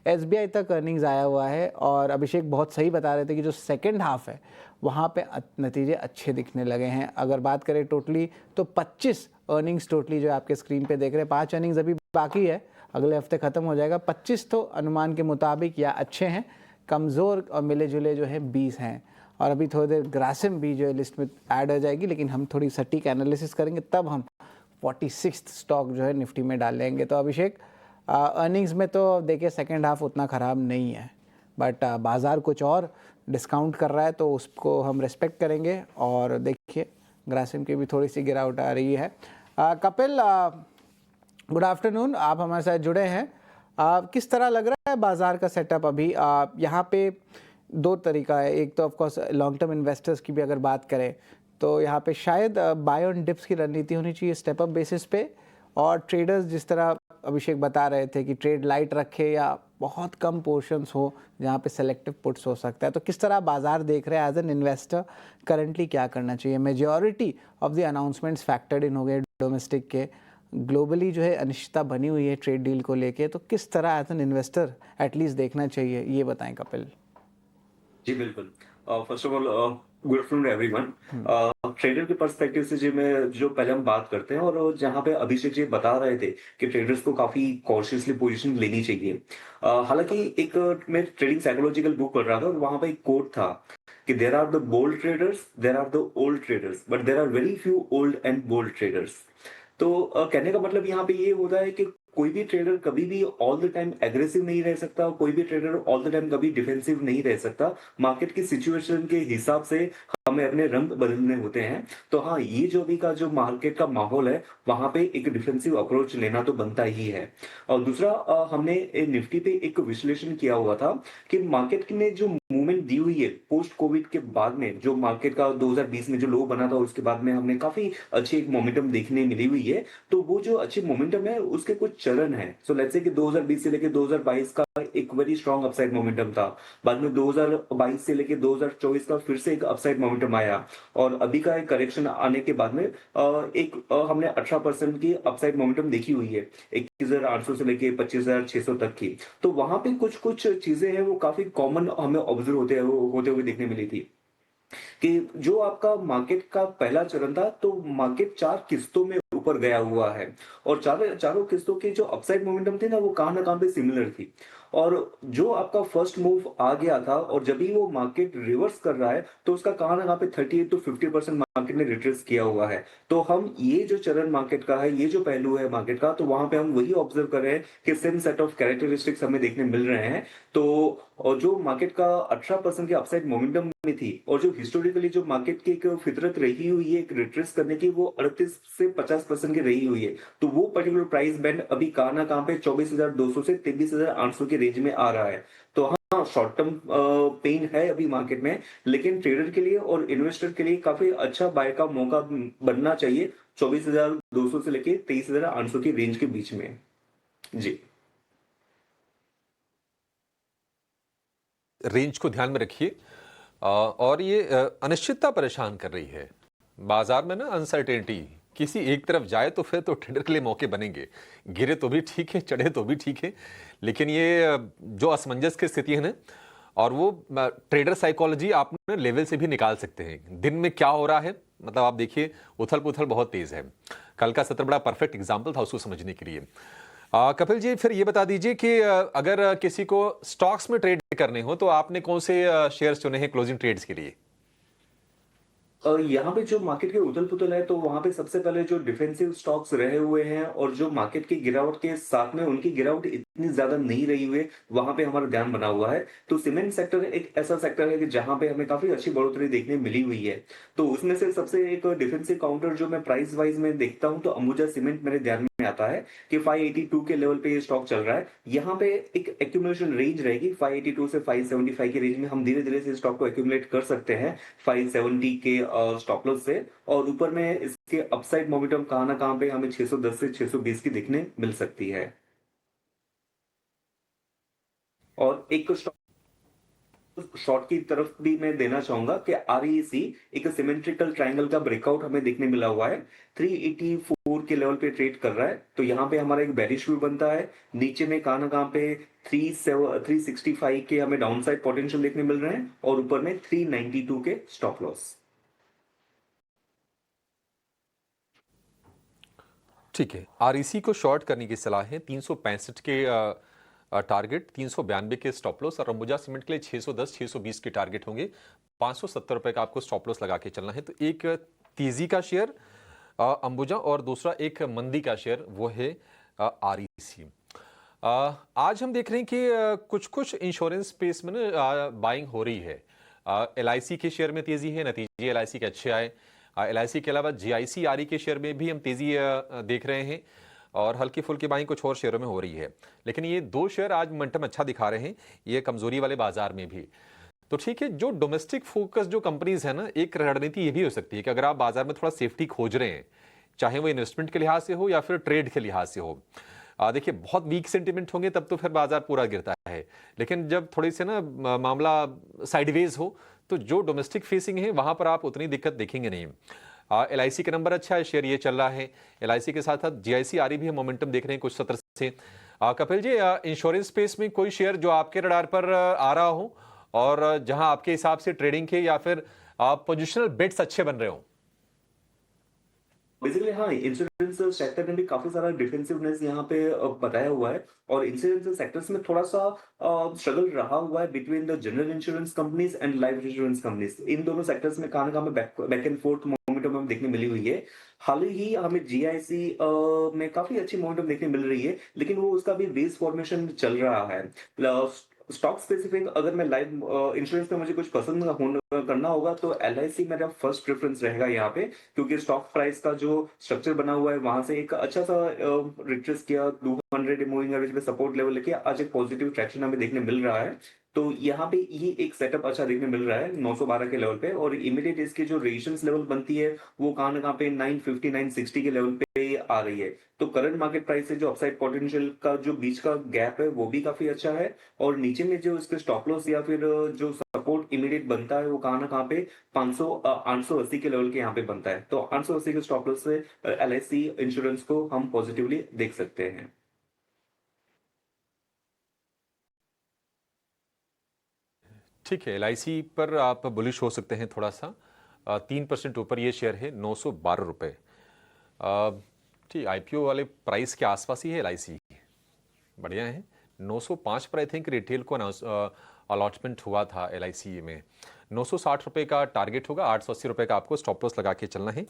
एसबीआई तक अर्निंग्स आया हुआ है और अभिषेक बहुत सही बता रहे थे कि जो सेकंड हाफ है वहाँ पे नतीजे अच्छे दिखने लगे हैं। अगर बात करें टोटली तो 25 अर्निंग्स टोटली जो आपके स्क्रीन पे देख रहे हैं, 5 अर्निंग्स अभी बाकी है, अगले हफ्ते ख़त्म हो जाएगा। 25 तो अनुमान के मुताबिक या अच्छे हैं, कमज़ोर और मिले जुले जो है 20 हैं। और अभी थोड़ी देर ग्रासिम भी जो है लिस्ट में ऐड हो जाएगी, लेकिन हम थोड़ी सटीक एनालिसिस करेंगे तब हम 46 स्टॉक जो है निफ्टी में डाल लेंगे। तो अभिषेक, अर्निंग्स में तो देखिए सेकेंड हाफ उतना ख़राब नहीं है, बट बाज़ार कुछ और डिस्काउंट कर रहा है तो उसको हम रेस्पेक्ट करेंगे। और देखिए ग्रासिम की भी थोड़ी सी गिरावट आ रही है। कपिल, गुड आफ्टरनून, आप हमारे साथ जुड़े हैं। किस तरह लग रहा है बाज़ार का सेटअप अभी? यहाँ पे 2 तरीका है, एक तो ऑफकोर्स लॉन्ग टर्म इन्वेस्टर्स की भी अगर बात करें तो यहाँ पे शायद बाय ऑन डिप्स की रणनीति होनी चाहिए स्टेप अप बेसिस पे, और ट्रेडर्स जिस तरह अभिषेक बता रहे थे कि ट्रेड लाइट रखे या बहुत कम पोर्शंस हो जहाँ पे सेलेक्टिव पुट्स हो सकता है। तो किस तरह बाजार देख रहे हैं एज एन इन्वेस्टर, करंटली क्या करना चाहिए? Majority of the announcements factored इन हो गए डोमेस्टिक के, ग्लोबली जो है अनिश्चितता बनी हुई है ट्रेड डील को लेके, तो किस तरह एज एन इन्वेस्टर एटलीस्ट देखना चाहिए, ये बताएं कपिल। जी बिल्कुल। First of all good afternoon everyone. Trader के पर्सपेक्टिव से जी मैं जो पहले हम बात करते हैं, और जहां पे अभिषेक जी बता रहे थे कि ट्रेडर्स को काफी कॉशियसली पोजीशन लेनी चाहिए। हालांकि एक मैं ट्रेडिंग साइकोलॉजिकल बुक पढ़ रहा था और वहां पे एक कोट था कि there are the bold traders, there are the old traders, but there are very few old and bold traders. तो कहने का मतलब यहाँ पे ये होता है कि कोई भी ट्रेडर कभी भी ऑल द टाइम एग्रेसिव नहीं रह सकता, कोई भी ट्रेडर ऑल द टाइम कभी डिफेंसिव नहीं रह सकता। मार्केट की सिचुएशन के हिसाब से हमें अपने रंग बदलने होते हैं। तो हाँ, ये जो भी का जो मार्केट का माहौल है वहां पे एक डिफेंसिव अप्रोच लेना तो बनता ही है। और दूसरा, हमने निफ्टी पे एक विश्लेषण किया हुआ था कि मार्केट ने जो मूवमेंट दी हुई है पोस्ट कोविड के बाद में, जो मार्केट का 2020 में जो लो बना था उसके बाद में हमने काफी अच्छी एक मोमेंटम देखने मिली हुई है। तो वो जो अच्छी मोमेंटम है उसके कुछ चरण है। सो लेट्स से कि 2020 से लेकर 2022 का एक वेरी स्ट्रॉन्ग अपसाइड मोमेंटम था, बाद में 2022 से लेकर 2024 का फिर से एक अपसाइड मोमेंटम आया, और अभी का एक करेक्शन आने के बाद में हमने 18% की अपसाइड मोमेंटम देखी हुई है 21,800 से लेकर 25,600 तक की। तो वहां पे कुछ कुछ चीजें हैं वो काफी कॉमन हमें ऑब्जर्व होते हुए देखने मिली थी कि जो आपका मार्केट का पहला चरण था, तो मार्केट 4 किस्तों में ऊपर गया हुआ है, और चारों किस्तों की जो अपसाइड मोमेंटम थी ना वो कहां ना कहां पे सिमिलर थी। और जो आपका फर्स्ट मूव आ गया था और जब भी वो मार्केट रिवर्स कर रहा है तो उसका कहां ना कहां पे 38 to 50% मार्केट ने रिट्रेस किया हुआ है। तो हम ये जो चरण मार्केट का है, ये जो पहलू है मार्केट का, तो वहां पे हम वही ऑब्जर्व कर रहे हैं कि सेम सेट ऑफ कैरेक्टरिस्टिक्स हमें देखने मिल रहे हैं। तो और जो मार्केट का 18% की अपसाइड मोमेंटम में थी, और जो हिस्टोरिकली जो मार्केट की एक फितरत रही हुई है एक रिट्रेस करने की, वो 38 से 50% की रही हुई है। तो वो पर्टिकुलर प्राइस बैंड अभी कहां ना कहां पे 24,200 से 23,800 के रेंज में आ रहा है। तो हाँ, शॉर्ट टर्म पेन है अभी मार्केट में, लेकिन ट्रेडर के लिए और इन्वेस्टर के लिए काफी अच्छा बाय का मौका बनना चाहिए 24,200 से लेके 23,800 की रेंज के बीच में। जी, रेंज को ध्यान में रखिए। और ये अनिश्चितता परेशान कर रही है बाजार में ना, अनसर्टेनिटी किसी एक तरफ जाए तो फिर तो ट्रेडर के लिए मौके बनेंगे। गिरे तो भी ठीक है, चढ़े तो भी ठीक है, लेकिन ये जो असमंजस की स्थिति है ना, और वो ट्रेडर साइकोलॉजी आप लेवल से भी निकाल सकते हैं। दिन में क्या हो रहा है, मतलब आप देखिए उथल पुथल बहुत तेज है। कल का सत्र बड़ा परफेक्ट एग्जाम्पल था उसको समझने के लिए। कपिल जी, फिर ये बता दीजिए कि अगर किसी को स्टॉक्स में ट्रेड करने हो तो आपने कौन से शेयर्स चुने हैं क्लोजिंग ट्रेड्स के लिए? यहाँ पे जो मार्केट के उथल पुथल है, तो वहां पे सबसे पहले जो डिफेंसिव स्टॉक्स रहे हुए हैं और जो मार्केट की गिरावट के साथ में उनकी गिरावट इतनी ज्यादा नहीं रही हुई, वहां पे हमारा ध्यान बना हुआ है। तो सीमेंट सेक्टर एक ऐसा सेक्टर है कि जहां पे हमें काफी अच्छी बढ़ोतरी देखने मिली हुई है। तो उसमें से सबसे एक डिफेंसिव काउंटर जो मैं प्राइस वाइज में देखता हूँ, तो अंबुजा सीमेंट मेरे ध्यान में आता है कि 582 के लेवल पे ये स्टॉक चल रहा है। यहाँ पे एक एक्यूमुलेशन रेंज रहेगी 582 से 575 के रेंज में, हम धीरे धीरे से स्टॉक को एक्यूमुलेट कर सकते हैं 570 के स्टॉप लॉस से। और ऊपर में इसके अपसाइड मोमेंटम कहां ना कहां पे हमें 610 से 620 की दिखने मिल सकती है। और एक शॉर्ट की तरफ भी मैं देना चाहूंगा कि आरईसी एक सिमेट्रिकल ट्रायंगल का ब्रेकआउट हमें देखने मिला हुआ है, 384 के लेवल पे ट्रेड कर रहा है। तो यहाँ पे हमारा एक बेरिश व्यू बनता है। नीचे में कहां ना कहां पे 365 के हमें डाउन साइड पोटेंशियल देखने मिल रहे हैं, और ऊपर में 392 के स्टॉप लॉस। ठीक है, आरईसी को शॉर्ट करने की सलाह है। 365 के टारगेट, 392 के स्टॉप लॉस, और अंबुजा सीमेंट के लिए 610 620 के टारगेट होंगे। 570 रुपए का आपको स्टॉप लॉस लगा के चलना है। तो एक तेजी का शेयर अंबुजा, और दूसरा एक मंदी का शेयर वो है आरईसी। आज हम देख रहे हैं कि कुछ कुछ इंश्योरेंस स्पेस में ना बाइंग हो रही है। एलआईसी के शेयर में तेजी है, नतीजे एलआईसी के अच्छे आए। एलआईसी के अलावा जीआईसी आरई के शेयर में भी हम तेजी देख रहे हैं, और हल्की फुल्की बाइंग कुछ और शेयरों में हो रही है। लेकिन ये दो शेयर आज मोमेंटम अच्छा दिखा रहे हैं, ये कमजोरी वाले बाजार में भी। तो ठीक है, जो डोमेस्टिक फोकस जो कंपनीज है ना, एक रणनीति ये भी हो सकती है कि अगर आप बाजार में थोड़ा सेफ्टी खोज रहे हैं, चाहे वो इन्वेस्टमेंट के लिहाज से हो या फिर ट्रेड के लिहाज से हो। देखिए, बहुत वीक सेंटिमेंट होंगे तब तो फिर बाजार पूरा गिरता है, लेकिन जब थोड़ी से ना मामला साइडवेज हो तो जो डोमेस्टिक फेसिंग है वहां पर आप उतनी दिक्कत देखेंगे नहीं। LIC का नंबर अच्छा है, शेयर ये चल रहा है। LIC के साथ साथ GIC आ रही भी है, मोमेंटम देख रहे हैं कुछ सत्र से। कपिल जी, इंश्योरेंस स्पेस में कोई शेयर जो आपके रडार पर आ रहा हो और जहां आपके हिसाब से ट्रेडिंग के या फिर पोजिशनल बेट्स अच्छे बन रहे हो? बेसिकली हाँ, इंश्योरेंस सेक्टर में भी काफी सारा डिफेंसिवनेस यहाँ पे बताया हुआ है, और इंश्योरेंस सेक्टर्स में थोड़ा सा स्ट्रगल रहा हुआ है between the general insurance companies and life insurance companies. इन दोनों सेक्टर्स में कहाँ में बैक एंड फोर्थ मोमेंटम हमें देखने मिली हुई है। हाल ही हमें GIC में काफी अच्छी मोमेंटम देखने मिल रही है, लेकिन वो उसका भी बेस फॉर्मेशन चल रहा है। स्टॉक स्पेसिफिक अगर मैं लाइफ इंश्योरेंस में मुझे कुछ पसंद करना होगा तो LIC मेरा फर्स्ट प्रेफरेंस रहेगा यहाँ पे, क्योंकि स्टॉक प्राइस का जो स्ट्रक्चर बना हुआ है वहां से एक अच्छा सा रिट्रेस किया 200 मूविंग एवरेज में सपोर्ट लेवल लेके आज एक पॉजिटिव ट्रैक्शन हमें देखने मिल रहा है। तो यहाँ पे ये एक सेटअप अच्छा देखने मिल रहा है 912 के लेवल पे, और इमीडिएट इसकी जो रेजिस्टेंस लेवल बनती है वो कहाँ ना कहाँ पे 950 960 के लेवल पे आ रही है। तो करंट मार्केट प्राइस से जो अपसाइड पोटेंशियल का जो बीच का गैप है वो भी काफी अच्छा है, और नीचे में जो इसके स्टॉप लॉस या फिर जो सपोर्ट इमीडिएट बनता है वो कहाँ ना कहाँ पे 880 के लेवल के यहाँ पे बनता है। तो 880 के स्टॉप लॉस से LIC इंश्योरेंस को हम पॉजिटिवली देख सकते हैं। ठीक है, LIC पर आप बुलिश हो सकते हैं थोड़ा सा। 3% ऊपर ये शेयर है, 912 रुपये। ठीक, IPO वाले प्राइस के आसपास ही है LIC, बढ़िया है। 905 पर आई थिंक रिटेल को अलॉटमेंट हुआ था LIC में। 960 रुपये का टारगेट होगा, 880 रुपये का आपको स्टॉप लॉस लगा के चलना है।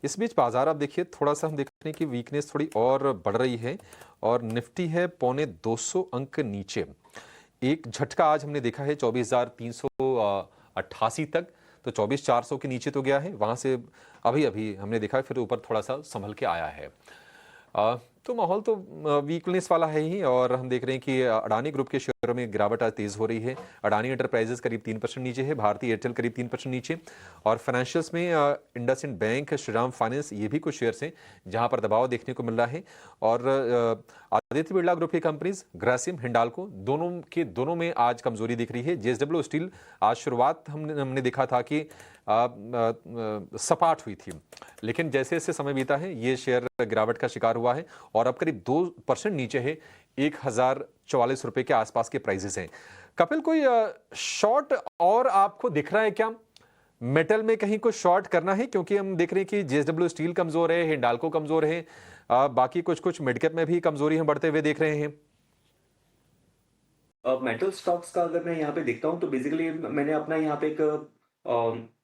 इस बीच बाजार आप देखिए, थोड़ा सा हम देख रहे हैं कि वीकनेस थोड़ी और बढ़ रही है, और निफ्टी है 250 अंक नीचे। एक झटका आज हमने देखा है 24,388 तक, तो 24,400 के नीचे तो गया है, वहां से अभी अभी हमने देखा है फिर ऊपर थोड़ा सा संभल के आया है। तो माहौल तो वीकनेस वाला है ही, और हम देख रहे हैं कि अडानी ग्रुप के शेयरों में गिरावट आज तेज हो रही है। अडानी एंटरप्राइजेस करीब 3% नीचे है, भारतीय एयरटेल करीब 3% नीचे, और फाइनेंशियल्स में इंडसइंड बैंक, श्रीराम फाइनेंस, ये भी कुछ शेयर्स हैं जहां पर दबाव देखने को मिल रहा है। और आदित्य बिरला ग्रुप की कंपनीज ग्रासिम, हिंडाल्को, दोनों में आज कमजोरी दिख रही है। JSW स्टील आज शुरुआत हमने देखा था कि सपाट हुई थी, लेकिन जैसे जैसे समय बीता है ये शेयर गिरावट का शिकार हुआ है और अब करीब 2% नीचे है, 1044 रुपए के आसपास के प्राइसेस हैं। कपिल, कोई शॉर्ट और आपको दिख रहा है क्या? मेटल में कहीं कुछ शॉर्ट करना है, क्योंकि हम देख रहे हैं कि JSW स्टील कमजोर है, हिंडाल्को कमजोर है, बाकी कुछ मिडकैप में भी कमजोरी हम बढ़ते हुए देख रहे हैं। मेटल स्टॉक्स का अगर मैं यहाँ पे देखता हूँ तो बेसिकली मैंने अपना यहाँ पे एक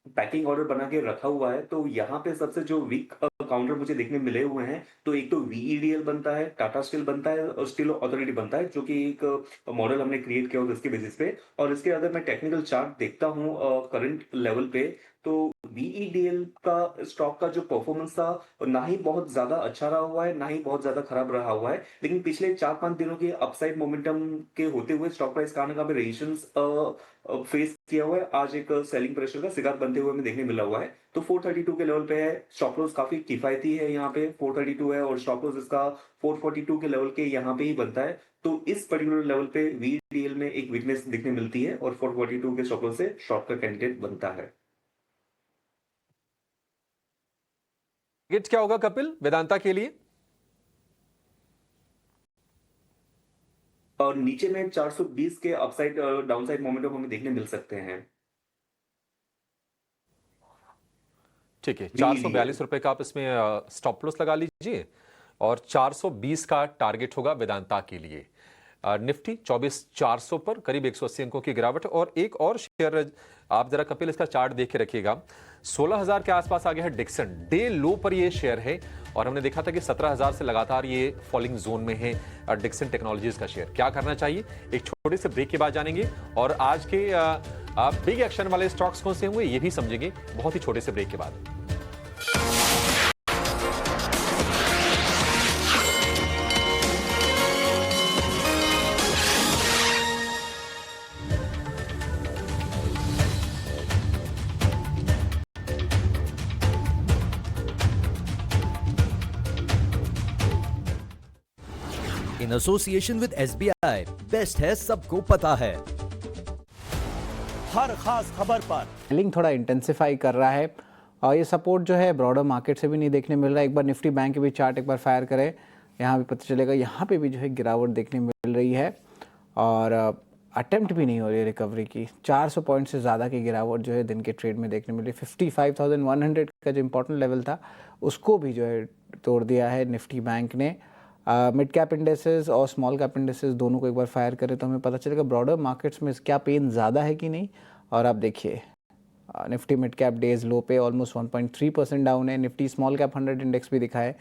पैकिंग ऑर्डर बना के रखा हुआ है। तो यहाँ पे सबसे जो वीक काउंटर मुझे देखने मिले हुए हैं, तो एक तो VEDL बनता है, टाटा स्टील बनता है, और स्टील अथॉरिटी बनता है, जो कि एक मॉडल हमने क्रिएट किया होगा इसके बेसिस पे। और इसके अगर मैं टेक्निकल चार्ट देखता हूँ करंट लेवल पे, तो VEDL का स्टॉक का जो परफॉर्मेंस था ना ही बहुत ज्यादा अच्छा रहा हुआ है, ना ही बहुत ज्यादा खराब रहा हुआ है, लेकिन पिछले 4-5 दिनों के अपसाइड मोमेंटम के होते हुए स्टॉक प्राइस का रेजिस्टेंस फेस किया हुआ है। आज एक सेलिंग प्रेशर का शिकार बनते हुए हमें देखने मिला हुआ है। तो 432 के लेवल पे है, स्टॉप लॉस काफी किफायती है, यहाँ पे 432 है, और स्टॉप लॉस इसका 442 के लेवल के यहाँ पे ही बनता है। तो इस पर्टिकुलर लेवल पे VEDL में एक वीकनेस दिखने मिलती है, और 442 के स्टॉप लॉस से शॉर्ट का कैंडिडेट बनता है। टारगेट क्या होगा कपिल वेदांता के लिए? और नीचे में 420 के अपसाइड डाउनसाइड मोमेंटम हमें देखने मिल सकते हैं। ठीक है, 442 रुपए का आप इसमें स्टॉप लॉस लगा लीजिए, और 420 का टारगेट होगा वेदांता के लिए। निफ्टी 24,400 पर करीब 180 अंकों की गिरावट। और एक और शेयर आप जरा कपिल इसका चार्ट देख के रखिएगा, 16,000 के आसपास आ गया है डिक्सन, डे लो पर ये शेयर है, और हमने देखा था कि 17,000 से लगातार ये फॉलिंग जोन में है डिक्सन टेक्नोलॉजीज का शेयर। क्या करना चाहिए, एक छोटे से ब्रेक के बाद जानेंगे, और आज के बिग एक्शन वाले स्टॉक्स कौन से होंगे ये भी समझेंगे बहुत ही छोटे से ब्रेक के बाद। In association with SBI। Best है सबको पता है। हर खास खबर पर सेलिंग थोड़ा इंटेंसिफाई कर रहा है और ये सपोर्ट जो है ब्रॉडर मार्केट से भी नहीं देखने मिल रहा है। एक बार निफ्टी बैंक के भी चार्ट एक बार फायर करें, यहाँ भी पता चलेगा। यहाँ पे भी जो है गिरावट देखने मिल रही है और अटेम्प्ट भी नहीं हो रही है रिकवरी की। 400 पॉइंट से ज़्यादा की गिरावट जो है दिन के ट्रेड में देखने मिली। 55,100 का जो इंपॉर्टेंट लेवल था उसको भी जो है तोड़ दिया है निफ्टी बैंक ने। मिड कैप इंडेसेस और स्मॉल कैप इंडेसेस दोनों को एक बार फायर करें तो हमें पता चलेगा ब्रॉडर मार्केट्स में क्या पेन ज़्यादा है कि नहीं। और आप देखिए निफ्टी मिड कैप डेज लो पे ऑलमोस्ट 1.3% डाउन है। निफ्टी स्मॉल कैप 100 इंडेक्स भी दिखाए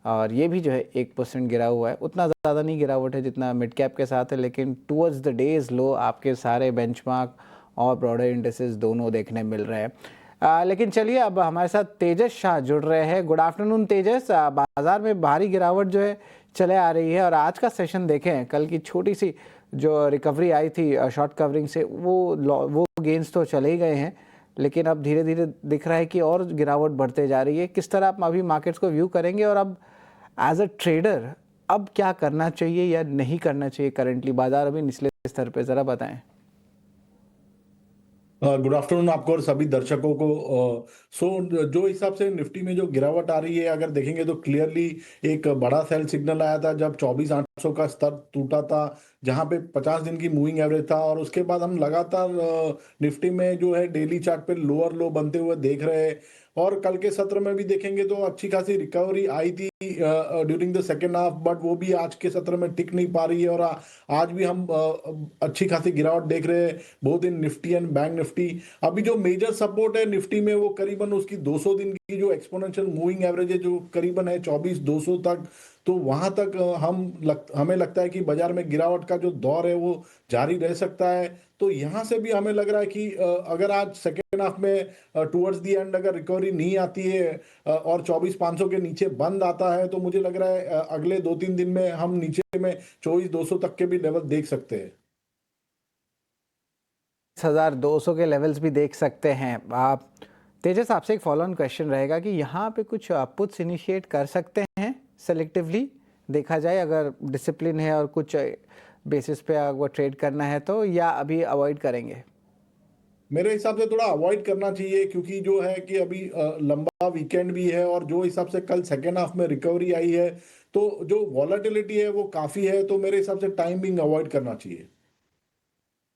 और ये भी जो है 1% गिरा हुआ है। उतना ज़्यादा नहीं गिरावट है जितना मिड कैप के साथ है, लेकिन टूवर्ड्स द डेज लो आपके सारे बेंचमार्क और ब्रॉडर इंडेसेस दोनों देखने मिल रहे हैं। लेकिन चलिए अब हमारे साथ तेजस शाह जुड़ रहे हैं। गुड आफ्टरनून तेजस। बाजार में भारी गिरावट जो है चले आ रही है और आज का सेशन देखें, कल की छोटी सी जो रिकवरी आई थी शॉर्ट कवरिंग से वो गेंस तो चले ही गए हैं, लेकिन अब धीरे धीरे दिख रहा है कि और गिरावट बढ़ते जा रही है। किस तरह आप अभी मार्केट्स को व्यू करेंगे और अब एज अ ट्रेडर अब क्या करना चाहिए या नहीं करना चाहिए? करंटली बाजार अभी निचले स्तर पे, ज़रा बताएं। गुड आफ्टरनून आपको और सभी दर्शकों को। जो हिसाब से निफ्टी में जो गिरावट आ रही है, अगर देखेंगे तो क्लियरली एक बड़ा सेल सिग्नल आया था जब 24,800 का स्तर टूटा था, जहां पे 50 दिन की मूविंग एवरेज था। और उसके बाद हम लगातार निफ्टी में जो है डेली चार्ट पे लोअर लो बनते हुए देख रहे हैं। और कल के सत्र में भी देखेंगे तो अच्छी खासी रिकवरी आई थी during the second half, but वो भी आज के सत्र में टिक नहीं पा रही है। और आज भी हम अच्छी खासी गिरावट देख रहे हैं both in Nifty and bank Nifty. अभी जो मेजर सपोर्ट है निफ्टी में वो करीबन उसकी 200 दिन की जो एक्सपोनेंशियल मूविंग एवरेज है जो करीबन है 24,200 तक, तो वहां तक हमें लगता है कि बाजार में गिरावट का जो दौर है वो जारी रह सकता है। तो यहां से भी हमें लग रहा है कि अगर आज सेकेंड हाफ में टुवर्ड्स दी एंड अगर रिकवरी नहीं आती है और 24,500 के नीचे बंद आता है, तो मुझे लग रहा है अगले 2-3 दिन में हम नीचे में 24,200 तक के भी लेवल देख सकते हैं। 2200 के लेवल्स भी देख सकते हैं आप। तेजस, आपसे एक फॉलो ऑन क्वेश्चन रहेगा कि यहाँ पे कुछ पुट्स इनिशिएट कर सकते हैं सेलेक्टिवली, देखा जाए अगर डिसिप्लिन है और कुछ बेसिस पे अगर ट्रेड करना है तो, या अभी अवॉइड करेंगे? मेरे हिसाब से थोड़ा अवॉइड करना चाहिए, क्योंकि जो है कि अभी लंबा वीकेंड भी है और जो हिसाब से कल सेकेंड हाफ में रिकवरी आई है तो जो वॉलेटिलिटी है वो काफी है, तो मेरे हिसाब से टाइम बिंग अवॉइड करना चाहिए।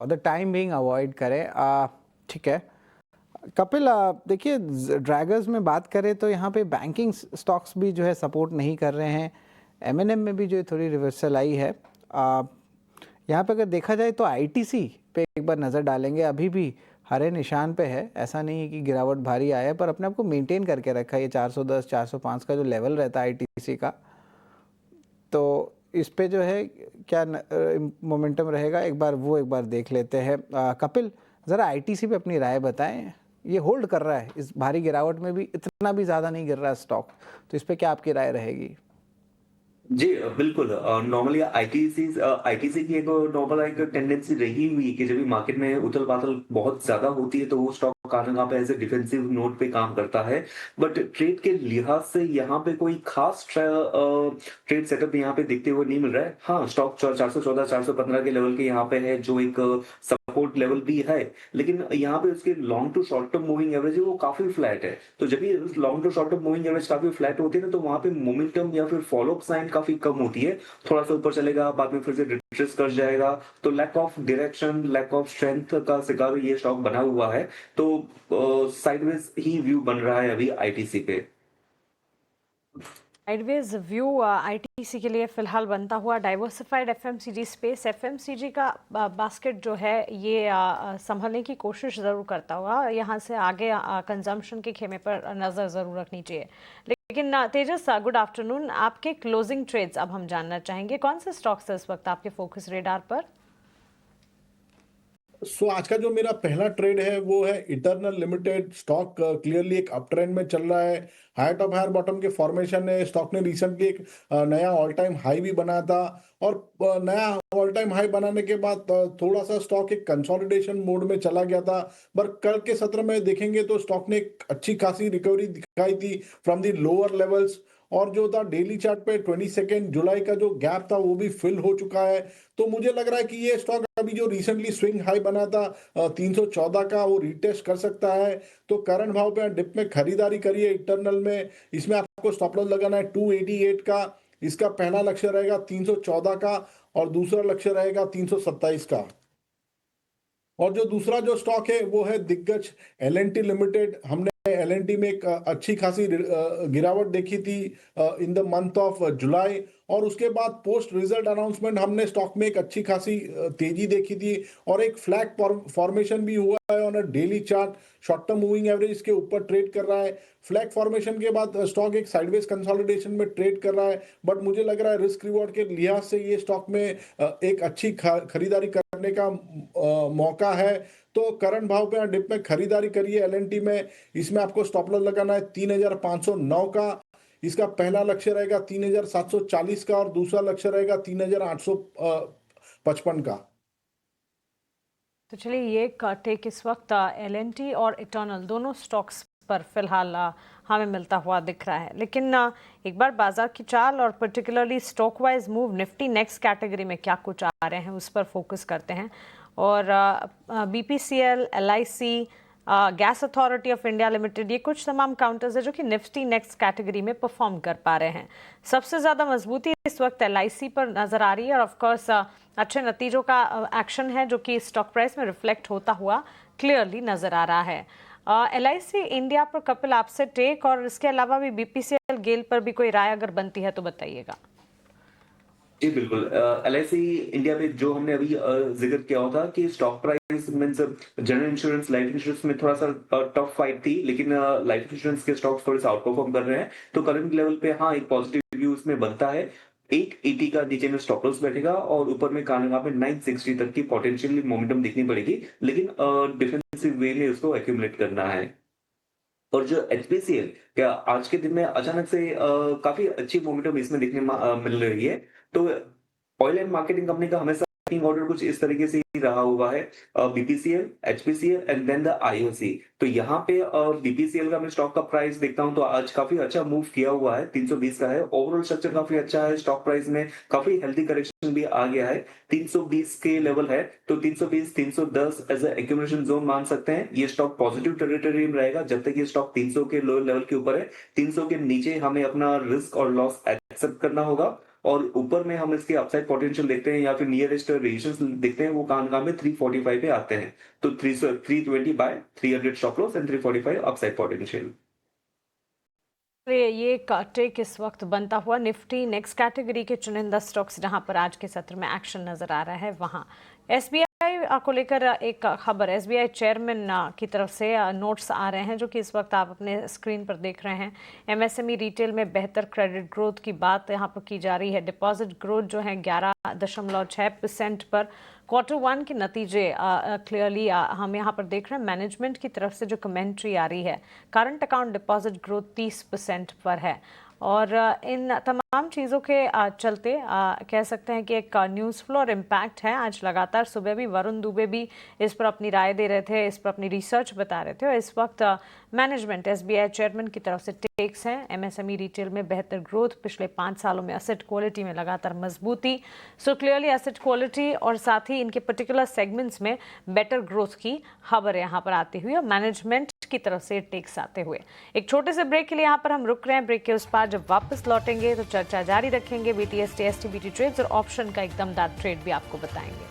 और द टाइम बिंग अवॉइड करें, ठीक है। कपिल, देखिए ड्रैगर्स में बात करें तो यहाँ पे बैंकिंग स्टॉक्स भी जो है सपोर्ट नहीं कर रहे हैं। M&M में भी जो है थोड़ी रिवर्सल आई है। यहाँ पे अगर देखा जाए तो ITC पे एक बार नज़र डालेंगे, अभी भी हरे निशान पे है। ऐसा नहीं है कि गिरावट भारी आया है, पर अपने आप को मेंटेन करके रखा है। ये 410 405 का जो लेवल रहता है ITC का, तो इस पे जो है क्या मोमेंटम रहेगा, एक बार देख लेते हैं। कपिल, ज़रा ITC पे अपनी राय बताएं। ये होल्ड कर रहा है इस भारी गिरावट में भी, इतना भी ज़्यादा नहीं गिर रहा स्टॉक, तो इस पे क्या आपकी राय रहेगी? जी बिल्कुल। नॉर्मली आईटीसी की एक नॉर्मल एक टेंडेंसी रही हुई कि जब भी मार्केट में उथल पाथल बहुत ज्यादा होती है तो वो स्टॉक कहाँ पे एज ए डिफेंसिव नोट पे काम करता है। बट ट्रेड के लिहाज से यहाँ पे कोई खास ट्रेड सेटअप यहाँ पे दिखते हुए नहीं मिल रहा है। हाँ, स्टॉक 414 415 के लेवल के यहाँ पे है जो एक सपोर्ट लेवल भी है, लेकिन यहाँ पे उसके long to short term moving average है वो काफी फ्लैट है। तो जब भी long to short term moving average काफी फ्लैट होती है ना, तो वहां पे मोमेंटम या फिर फॉलोअप साइन काफी कम होती है। थोड़ा सा ऊपर चलेगा, बाद में फिर से रिट्रेस कर जाएगा, तो lack of direction, lack of strength का शिकार ये स्टॉक बना हुआ है। तो साइडवेज ही व्यू बन रहा है अभी आईटीसी पे। साइडवेज व्यू आईटीसी के लिए फिलहाल बनता हुआ। डाइवर्सिफाइड एफएमसीजी स्पेस, एफएमसीजी का बास्केट जो है ये संभलने की कोशिश ज़रूर करता हुआ यहाँ से आगे कंजम्पशन के खेमे पर नज़र ज़रूर रखनी चाहिए। लेकिन तेजस, गुड आफ्टरनून। आपके क्लोजिंग ट्रेड्स अब हम जानना चाहेंगे, कौन से स्टॉक्स है इस वक्त आपके फोकस रेडार पर? आज का जो मेरा पहला ट्रेड है वो है इटर्नल लिमिटेड। स्टॉक क्लियरली एक अप ट्रेंड में चल रहा है। हाई टॉप हायर बॉटम के फॉर्मेशन है। स्टॉक ने रिसेंटली एक नया ऑल टाइम हाई भी बनाया था और नया ऑल टाइम हाई बनाने के बाद थोड़ा सा स्टॉक एक कंसोलिडेशन मोड में चला गया था। पर कल के सत्र में देखेंगे तो स्टॉक ने एक अच्छी खासी रिकवरी दिखाई थी फ्रॉम दी लोअर लेवल्स और जो था डेली चार्ट पे 22 जुलाई का जो गैप था वो भी फिल हो चुका है। तो मुझे लग रहा है कि ये स्टॉक अभी जो रिसेंटली स्विंग हाई बना था 314 का, वो रिटेस्ट कर सकता है। तो करंट भाव पे डिप में खरीदारी करिए इंटरनल में। इसमें आपको स्टॉप लॉस लगाना है 288 का। इसका पहला लक्ष्य रहेगा 314 का और दूसरा लक्ष्य रहेगा 327 का। और जो दूसरा जो स्टॉक है वो है दिग्गज L&T लिमिटेड। हमने L&T में एक अच्छी खासी गिरावट देखी थी in the month of July, और उसके बाद पोस्ट रिजल्ट अनाउंसमेंट हमने स्टॉक में एक अच्छी खासी तेजी देखी थी और एक फ्लैग फॉर्मेशन भी हुआ है on a daily chart. Short term moving average के ऊपर ट्रेड कर रहा है। फ्लैग फॉर्मेशन के बाद स्टॉक एक साइडवेज कंसोलिडेशन में ट्रेड कर रहा है, बट मुझे लग रहा है रिस्क रिवॉर्ड के लिहाज से ये स्टॉक में एक अच्छी खरीदारी करने का मौका है। तो करंट भाव पे डिप में खरीदारी करिए L&T में। इसमें आपको स्टॉप लॉस लगाना है 3509 का। इसका पहला लक्ष्य रहेगा 3740 का और दूसरा लक्ष्य रहेगा 3855 का। तो चलिए ये टेक इस वक्त L&T और इटर्नल दोनों स्टॉक्स पर फिलहाल हमें मिलता हुआ दिख रहा है। लेकिन एक बार बाजार की चाल और particularly stock wise move Nifty next category में क्या कुछ आ रहे हैं उस पर फोकस करते हैं। और BPCL, LIC, gas authority of India limited, ये कुछ तमाम काउंटर्स है जो कि निफ्टी नेक्स्ट कैटेगरी में परफॉर्म कर पा रहे हैं। सबसे ज़्यादा मजबूती इस वक्त LIC पर नज़र आ रही है और ऑफकोर्स अच्छे नतीजों का एक्शन है जो कि स्टॉक प्राइस में रिफ्लेक्ट होता हुआ क्लियरली नज़र आ रहा है। LIC इंडिया पर कपिल आपसे टेक, और इसके अलावा भी BPCL गेल पर भी कोई राय अगर बनती है तो बताइएगा। जी बिल्कुल। LIC इंडिया पे जो हमने अभी जिक्र किया था कि stock price means general insurance, life insurance में थोड़ा सा टफ फाइट थी, लेकिन लाइफ इंश्योरेंस के स्टॉक्स थोड़े से आउट परफॉर्म कर रहे हैं। तो करंट लेवल पे हाँ एक पॉजिटिव व्यू इसमें बनता है। 880 का नीचे में स्टॉप लॉस बैठेगा और ऊपर में कानगा पे 960 तक की पोटेंशियली मोमेंटम दिखनी पड़ेगी, लेकिन डिफेंसिव वे में उसको एक्यूमुलेट करना है। और जो HPCL क्या आज के दिन में अचानक से काफी अच्छी मोमेंटम इसमें देखने मिल रही है। तो ऑयल एंड मार्केटिंग कंपनी का हमेशा ऑर्डर कुछ इस तरीके से ही रहा हुआ है, BPCL, HPCL and then the IOC। तो यहाँ पे BPCL का मैं स्टॉक का प्राइस देखता हूँ तो आज काफी अच्छा मूव किया हुआ है, 320 का है। ओवरऑल स्ट्रक्चर काफी अच्छा है, स्टॉक प्राइस में काफी हेल्दी करेक्शन भी आ गया है। 320 के लेवल है तो 320 310 एज ए एक्यूमुलेशन जोन मान सकते हैं। ये स्टॉक पॉजिटिव टेरिटरी में रहेगा जब तक ये स्टॉक 300 के लोअर लेवल के ऊपर है। 300 के नीचे हमें अपना रिस्क और लॉस एक्सेप्ट करना होगा, और ऊपर में हम इसके अपसाइड पोटेंशियल देखते हैं या फिर नियरेस्ट रेजिस्टेंस देखते हैं, वो कानगा में 345 पे आते हैं। तो 320 by 300 stop loss and 345 upside potential. ये टेक इस वक्त बनता हुआ निफ्टी नेक्स्ट कैटेगरी के चुनिंदा स्टॉक्स जहां पर आज के सत्र में एक्शन नजर आ रहा है वहां SBI को लेकर एक खबर SBI चेयरमैन की तरफ से नोट्स आ रहे हैं जो कि इस वक्त आप अपने स्क्रीन पर देख रहे हैं। MSME रिटेल में बेहतर क्रेडिट ग्रोथ की बात यहाँ पर की जा रही है। डिपॉजिट ग्रोथ जो है 11.6% पर Q1 के नतीजे क्लियरली हम यहाँ पर देख रहे हैं। मैनेजमेंट की तरफ से जो कमेंट्री आ रही है, करंट अकाउंट डिपॉजिट ग्रोथ 30% पर है। और इन तमाम चीज़ों के चलते कह सकते हैं कि एक न्यूज़ फ्लो और इम्पैक्ट है। आज लगातार सुबह भी वरुण दुबे भी इस पर अपनी राय दे रहे थे, इस पर अपनी रिसर्च बता रहे थे। और इस वक्त मैनेजमेंट SBI चेयरमैन की तरफ से टेक्स हैं। MSME रिटेल में बेहतर ग्रोथ, पिछले 5 सालों में एसेट क्वालिटी में लगातार मजबूती। सो क्लियरली एसेट क्वालिटी और साथ ही इनके पर्टिकुलर सेगमेंट्स में बेटर ग्रोथ की खबर यहाँ पर आती हुई और मैनेजमेंट की तरफ से टेक्स आते हुए। एक छोटे से ब्रेक के लिए यहाँ पर हम रुक रहे हैं। ब्रेक के उस पार जब वापस लौटेंगे तो चर्चा जारी रखेंगे। BTST, STBT ट्रेड्स और ऑप्शन का एक दमदार ट्रेड भी आपको बताएंगे।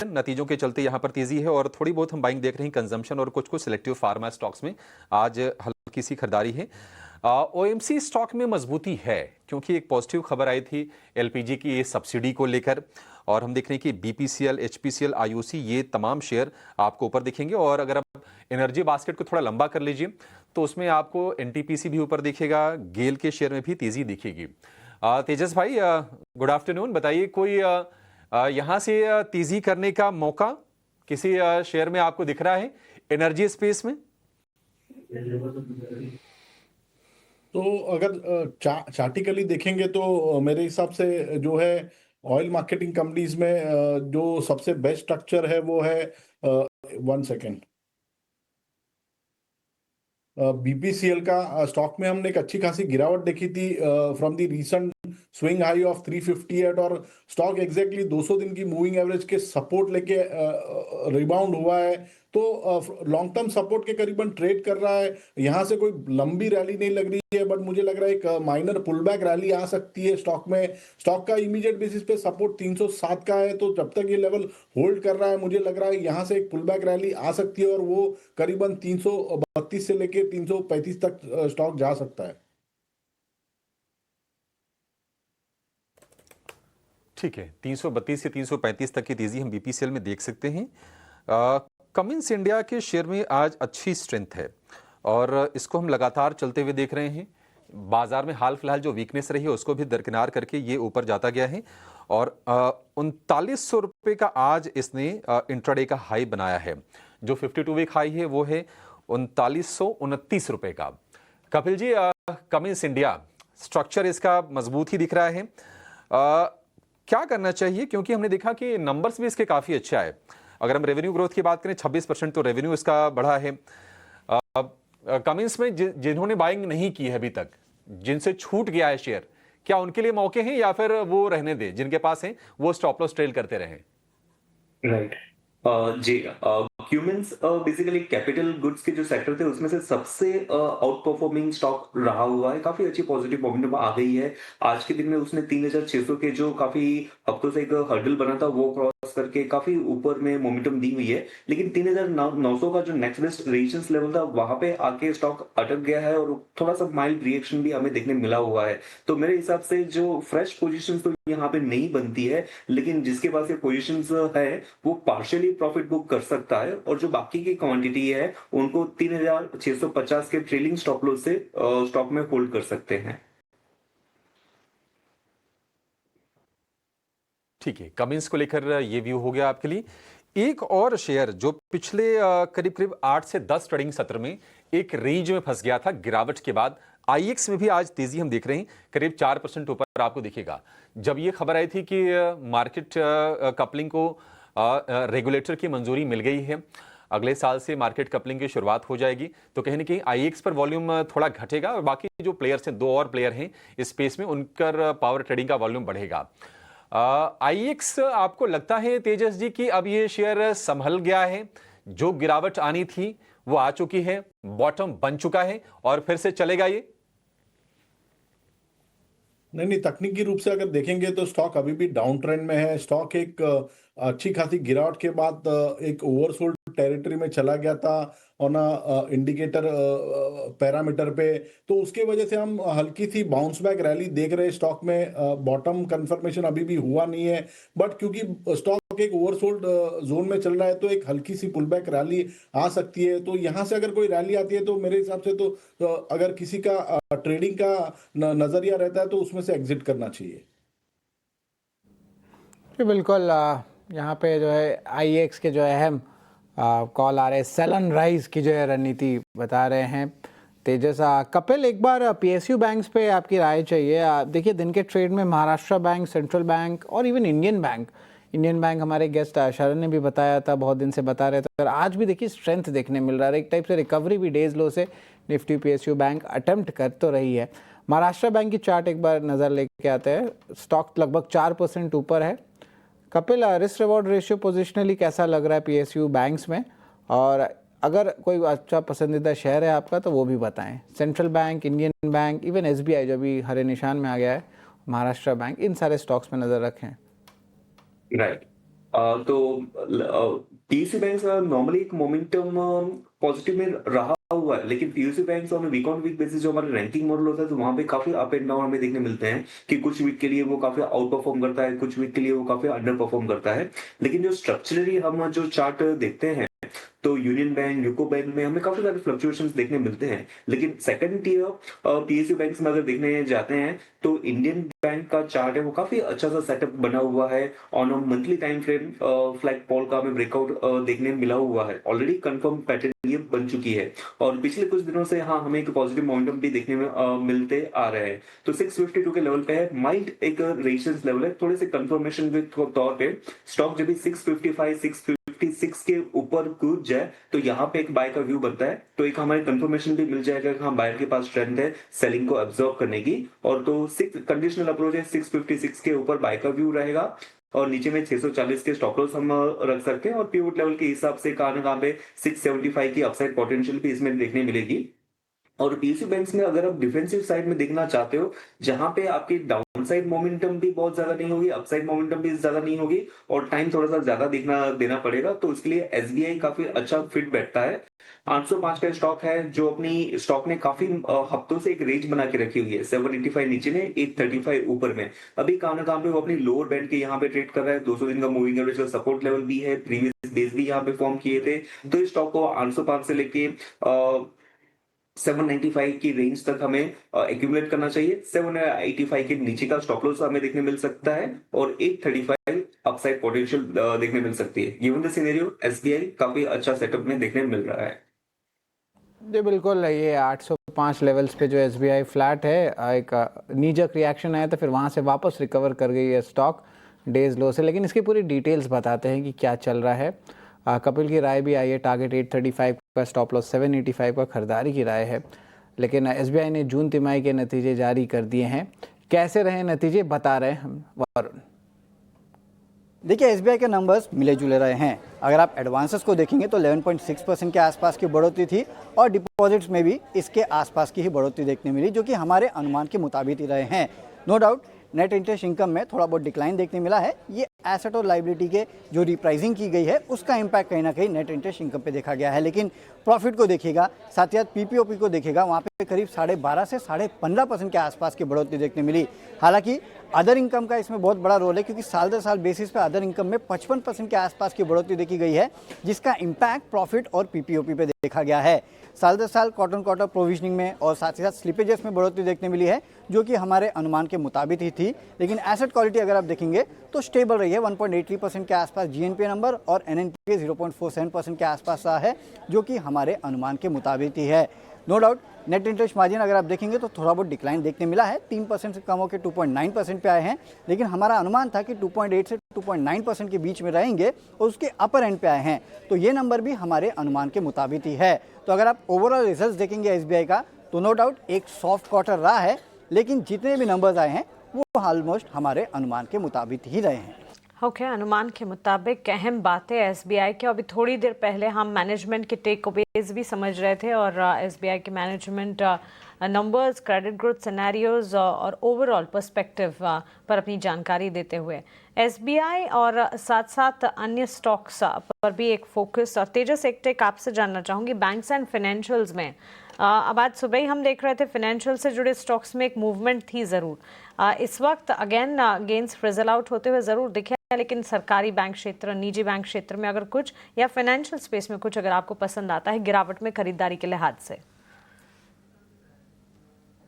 नतीजों के चलते यहां पर तेजी है और थोड़ी बहुत हम बाइंग देख रहे हैं कंजम्पशन और कुछ सिलेक्टिव फार्मा स्टॉक्स में आज हल्की सी खरीदारी है। OMC स्टॉक में मजबूती है क्योंकि एक पॉजिटिव खबर आई थी LPG की सब्सिडी को लेकर, और हम देख रहे हैं कि BPCL, HPCL, IOC ये तमाम शेयर आपको ऊपर दिखेंगे। और अगर आप एनर्जी बास्केट को थोड़ा लंबा कर लीजिए तो उसमें आपको NTPC भी ऊपर दिखेगा, गेल के शेयर में भी तेजी दिखेगी। तेजस भाई गुड आफ्टरनून, बताइए कोई यहाँ से तेजी करने का मौका किसी शेयर में आपको दिख रहा है एनर्जी स्पेस में? तो अगर चार्टिकली देखेंगे तो मेरे हिसाब से जो है ऑयल मार्केटिंग कंपनीज में जो सबसे बेस्ट स्ट्रक्चर है वो है 1 सेकेंड बीपीसीएल का स्टॉक में हमने एक अच्छी खासी गिरावट देखी थी from the recent swing high of 358 और स्टॉक एग्जैक्टली 200 दिन की मूविंग एवरेज के सपोर्ट लेके रिबाउंड हुआ है। तो लॉन्ग टर्म सपोर्ट के करीबन ट्रेड कर रहा है। यहाँ से कोई लंबी रैली नहीं लग रही है, बट मुझे लग रहा है एक माइनर पुलबैक रैली आ सकती है स्टॉक में। स्टॉक का इमीडिएट बेसिस पे सपोर्ट 307 का है, तो जब तक ये लेवल होल्ड कर रहा है मुझे लग रहा है यहाँ से एक पुलबैक रैली आ सकती है और वो करीबन 332 से लेके 335 तक स्टॉक जा सकता है। ठीक है, 332 से 335 तक की तेजी हम बीपीसीएल में देख सकते हैं। कमिंस इंडिया के शेयर में आज अच्छी स्ट्रेंथ है और इसको हम लगातार चलते हुए देख रहे हैं। बाजार में हाल फिलहाल जो वीकनेस रही है उसको भी दरकिनार करके ये ऊपर जाता गया है और 3900 रुपये का आज इसने इंट्राडे का हाई बनाया है। जो 52 वीक हाई है वो है 3929 रुपये का। Kapil ji, Cummins India structure इसका मजबूत ही दिख रहा है, क्या करना चाहिए? क्योंकि हमने देखा कि नंबर्स भी इसके काफ़ी अच्छा है। अगर हम रेवेन्यू ग्रोथ की बात करें 26% तो रेवेन्यू इसका बढ़ा है। कमिंस में जिन्होंने बाइंग नहीं की है अभी तक, जिनसे छूट गया है शेयर, क्या उनके लिए मौके हैं या फिर वो रहने दें, जिनके पास हैं वो स्टॉप लॉस ट्रेल करते रहें? राइट। जी, क्यूमेंस बेसिकली कैपिटल गुड्स के जो सेक्टर थे उसमें से सबसे आउट परफॉर्मिंग स्टॉक रहा हुआ है। काफी अच्छी पॉजिटिव मोमेंटम आ गई है। आज के दिन में उसने 3600 के जो काफी हफ्तों से एक हर्डल बना था वो क्रॉस करके काफी ऊपर में मोमेंटम दी हुई है, लेकिन 3900 का जो नेक्स्ट बेस्ट रेजिस्टेंस लेवल था वहां पे आके स्टॉक अटक गया है और थोड़ा सा माइल्ड रिएक्शन भी हमें देखने मिला हुआ है। तो मेरे हिसाब से जो फ्रेश पोजीशंस तो यहाँ पे नहीं बनती है, लेकिन जिसके पास ये पोजीशंस है वो पार्शियली प्रॉफिट बुक कर सकता है और जो बाकी की क्वांटिटी है उनको 3650 के ट्रेलिंग स्टॉप लॉस से स्टॉक में होल्ड कर सकते हैं। ठीक है, कमिंस को लेकर ये व्यू हो गया आपके लिए। एक और शेयर जो पिछले करीब करीब 8 से 10 ट्रेडिंग सत्र में एक रेंज में फंस गया था गिरावट के बाद, आईएक्स में भी आज तेजी हम देख रहे हैं, करीब 4% ऊपर आपको दिखेगा। जब ये खबर आई थी कि मार्केट कपलिंग को रेगुलेटर की मंजूरी मिल गई है, अगले साल से मार्केट कपलिंग की शुरुआत हो जाएगी, तो कहीं ना कहीं आईएक्स पर वॉल्यूम थोड़ा घटेगा और बाकी जो प्लेयर्स हैं, 2 और प्लेयर हैं इस स्पेस में, उनका पावर ट्रेडिंग का वॉल्यूम बढ़ेगा। आईएक्स आपको लगता है तेजस जी कि अब ये शेयर संभल गया है, जो गिरावट आनी थी वो आ चुकी है, बॉटम बन चुका है और फिर से चलेगा ये? नहीं, तकनीकी रूप से अगर देखेंगे तो स्टॉक अभी भी डाउन ट्रेंड में है। स्टॉक एक अच्छी खासी गिरावट के बाद एक ओवरसोल्ड टेरिटरी में चला गया था ऑन इंडिकेटर पैरामीटर पे, तो उसके वजह से हम हल्की सी बाउंस बैक रैली देख रहे हैं स्टॉक में। बॉटम कंफर्मेशन अभी भी हुआ नहीं है, बट क्योंकि स्टॉक एक ओवरसोल्ड जोन में चल रहा है तो एक हल्की सी पुलबैक रैली आ सकती है। तो यहाँ से अगर कोई रैली आती है तो मेरे हिसाब से तो अगर किसी का ट्रेडिंग का नजरिया रहता है तो उसमें से एग्जिट करना चाहिए। जी बिल्कुल, यहाँ पे जो है आईएक्स के जो अहम कॉल आ रहे हैं, सेल एंड राइज की जो है रणनीति बता रहे हैं तेजस। कपिल, एक बार पीएसयू बैंक्स पे आपकी राय चाहिए। देखिए दिन के ट्रेड में महाराष्ट्र बैंक, सेंट्रल बैंक और इवन इंडियन बैंक हमारे गेस्ट शरण ने भी बताया था, बहुत दिन से बता रहे थे और आज भी देखिए स्ट्रेंथ देखने मिल रहा है। एक टाइप से रिकवरी भी डेज लो से निफ्टी पीएसयू बैंक अटेम्प्ट कर तो रही है। महाराष्ट्र बैंक की चार्ट एक बार नज़र लेके आते हैं, स्टॉक लगभग 4% ऊपर है। Kapil, risk reward ratio positionally कैसा लग रहा है पीएसयू बैंक्स में, और अगर कोई अच्छा पसंदीदा शेयर है आपका तो वो भी बताएं। Central bank, Indian bank, even SBI जो भी हरे निशान में आ गया है, महाराष्ट्र बैंक, इन सारे स्टॉक्स में नज़र रखें। राइट। तो पीएसयू बैंक नॉर्मली एक मोमेंटम पॉजिटिव में रहा हुआ है, लेकिन PSU bank on week on week basis जो हमारा रैंकिंग मॉडल होता है तो वहां पे काफी अप एंड डाउन हमें देखने मिलते हैं कि कुछ वीक के लिए वो काफी आउट परफॉर्म करता है, कुछ वीक के लिए वो काफी अंडर परफॉर्म करता है। लेकिन जो स्ट्रक्चरली हम जो चार्ट देखते हैं तो यूनियन बैंक, यूको बैंक में हमें काफी सारे फ्लक्चुएशंस देखने मिलते हैं। लेकिन सेकंड टियर पीएसयू बैंक्स में अगर देखने जाते हैं तो इंडियन बैंक का चार्ट है वो काफी अच्छा सा सेटअप बना हुआ है। On a monthly time frame flag Paul का हमें ब्रेकआउट देखने मिला हुआ है, ऑलरेडी कंफर्म पैटर्न ये बन चुकी है। और पिछले कुछ दिनों से हाँ हमें एक पॉजिटिव मोमेंटम भी देखने में मिलते आ रहे हैं। तो 652 के लेवल पे है, माइंड एक रेजिस्टेंस लेवल है, थोड़े से कंफर्मेशन के तौर पे स्टॉक जब भी 655 656 के ऊपर कूद जाए तो यहाँ पे एक बाय का व्यू बनता है। तो एक हमारे कंफर्मेशन भी मिल जाएगा कि हाँ बायर के पास स्ट्रेंथ है सेलिंग को एब्जॉर्ब करने की। और तो कंडीशनल अप्रोच है, 656 के ऊपर बाय का व्यू रहेगा और नीचे में 640 के स्टॉप लॉस हम रख सकते हैं। और पिवट लेवल के हिसाब से कहां ना कहां पे 675 की अपसाइड पोटेंशियल भी इसमें देखने मिलेगी। और पीएसयू बैंक्स में अगर आप डिफेंसिव साइड में देखना चाहते हो जहां पे आपकी डाउन साइड मोमेंटम भी बहुत ज्यादा नहीं होगी, अपसाइड मोमेंटम भी ज्यादा नहीं होगी और टाइम थोड़ा सा ज्यादा देना पड़ेगा, तो इसके लिए एसबीआई काफी अच्छा फिट बैठता है। 805 का स्टॉक है जो अपनी स्टॉक ने काफी हफ्तों से एक रेंज बना के रखी हुई है, 785 नीचे में 835 ऊपर में। अभी कहां ना कहां पे वो अपनी लोअर बैंड के यहाँ पे ट्रेड कर रहा है। 200 दिन का मूविंग एवरेज का सपोर्ट लेवल भी है, प्रीवियस बेस भी यहाँ पे फॉर्म किए थे। तो इस स्टॉक को 805 से लेके 795 की रेंज तक हमें एक्यूमुलेट करना चाहिए। 785 के नीचे का स्टॉप लॉस हमें देखने मिल सकता है और 835 अपसाइड पोटेंशियल देखने मिल सकती है। गिवन द सिनेरियो एसबीआई काफी अच्छा सेटअप में देखने मिल रहा है। जी बिल्कुल, ये 805 लेवल्स पे जो एसबीआई फ्लैट है, एक नीजक रिएक्शन आया तो फिर वहाँ से वापस रिकवर कर गई है स्टॉक डेज लो से। लेकिन इसकी पूरी डिटेल्स बताते हैं कि क्या चल रहा है। कपिल की राय भी आई है, टारगेट 835 का, स्टॉप लॉस 785 का खरीदारी की राय है। लेकिन एसबीआई ने जून तिमाही के नतीजे जारी कर दिए हैं। कैसे रहे नतीजे बता रहे हैं हम वरुण। देखिए एसबीआई के नंबर्स मिले जुले रहे हैं। अगर आप एडवांसेस को देखेंगे तो 11.6% के आसपास की बढ़ोतरी थी और डिपॉजिट्स में भी इसके आसपास की ही बढ़ोतरी देखने मिली, जो कि हमारे अनुमान के मुताबिक ही रहे हैं। No doubt net interest income में थोड़ा बहुत डिक्लाइन देखने मिला है। ये एसेट और लाइबिलिटी के जो रिप्राइजिंग की गई है उसका इम्पैक्ट कहीं ना कहीं नेट इंटरेस्ट इनकम पे देखा गया है। लेकिन प्रॉफिट को देखिएगा, साथ ही साथ पीपीओपी को देखिएगा, वहाँ पे करीब 12.5 से 15.5% के आसपास की बढ़ोतरी देखने मिली। हालांकि अदर इनकम का इसमें बहुत बड़ा रोल है, क्योंकि साल दर साल बेसिस पे अदर इनकम में 55% के आसपास की बढ़ोतरी देखी गई है, जिसका इम्पैक्ट प्रॉफिट और पीपीओपी पे देखा गया है। साल दर साल क्वार्टर प्रोविजनिंग में और साथ ही साथ स्लिपेजेस में बढ़ोतरी देखने मिली है, जो कि हमारे अनुमान के मुताबिक ही थी। लेकिन एसेट क्वालिटी अगर आप देखेंगे तो स्टेबल रही है। 1.83% के आसपास जीएनपीए नंबर और एनएनपीए 0.47% के आसपास रहा है, जो कि हमारे अनुमान के मुताबिक ही है। No doubt net interest margin अगर आप देखेंगे तो थोड़ा बहुत डिक्लाइन देखने मिला है, 3% से कम होकर 2.9% पे आए हैं। लेकिन हमारा अनुमान था कि 2.8 से 2.9% के बीच में रहेंगे और उसके अपर एंड पे आए हैं। तो ये नंबर भी हमारे अनुमान के मुताबिक ही है। तो अगर आप ओवरऑल रिजल्ट देखेंगे एसबीआई का तो नो डाउट एक सॉफ्ट क्वार्टर रहा है, लेकिन जितने भी नंबर्स आए हैं वो ऑलमोस्ट हमारे अनुमान के मुताबिक ही रहे हैं। ओके, अनुमान के मुताबिक अहम बातें एसबीआई के। अभी थोड़ी देर पहले हम मैनेजमेंट के टेक अवेज भी समझ रहे थे और एसबीआई के management numbers, credit growth scenarios और ओवरऑल पर्सपेक्टिव पर अपनी जानकारी देते हुए एसबीआई और साथ साथ अन्य स्टॉक्स पर भी एक फोकस। और तेजस, एक टेक आपसे जानना चाहूँगी, बैंक्स एंड फाइनेंशियल्स में अब आज सुबह ही हम देख रहे थे फाइनेंशियल से जुड़े स्टॉक्स में एक मूवमेंट थी ज़रूर। इस वक्त अगेन गेन्स फ्रिजल आउट होते हुए ज़रूर दिखे, लेकिन सरकारी बैंक क्षेत्र, निजी बैंक क्षेत्र में अगर कुछ या फाइनेंशियल स्पेस में कुछ अगर आपको पसंद आता है गिरावट में खरीदारी के लिहाज से।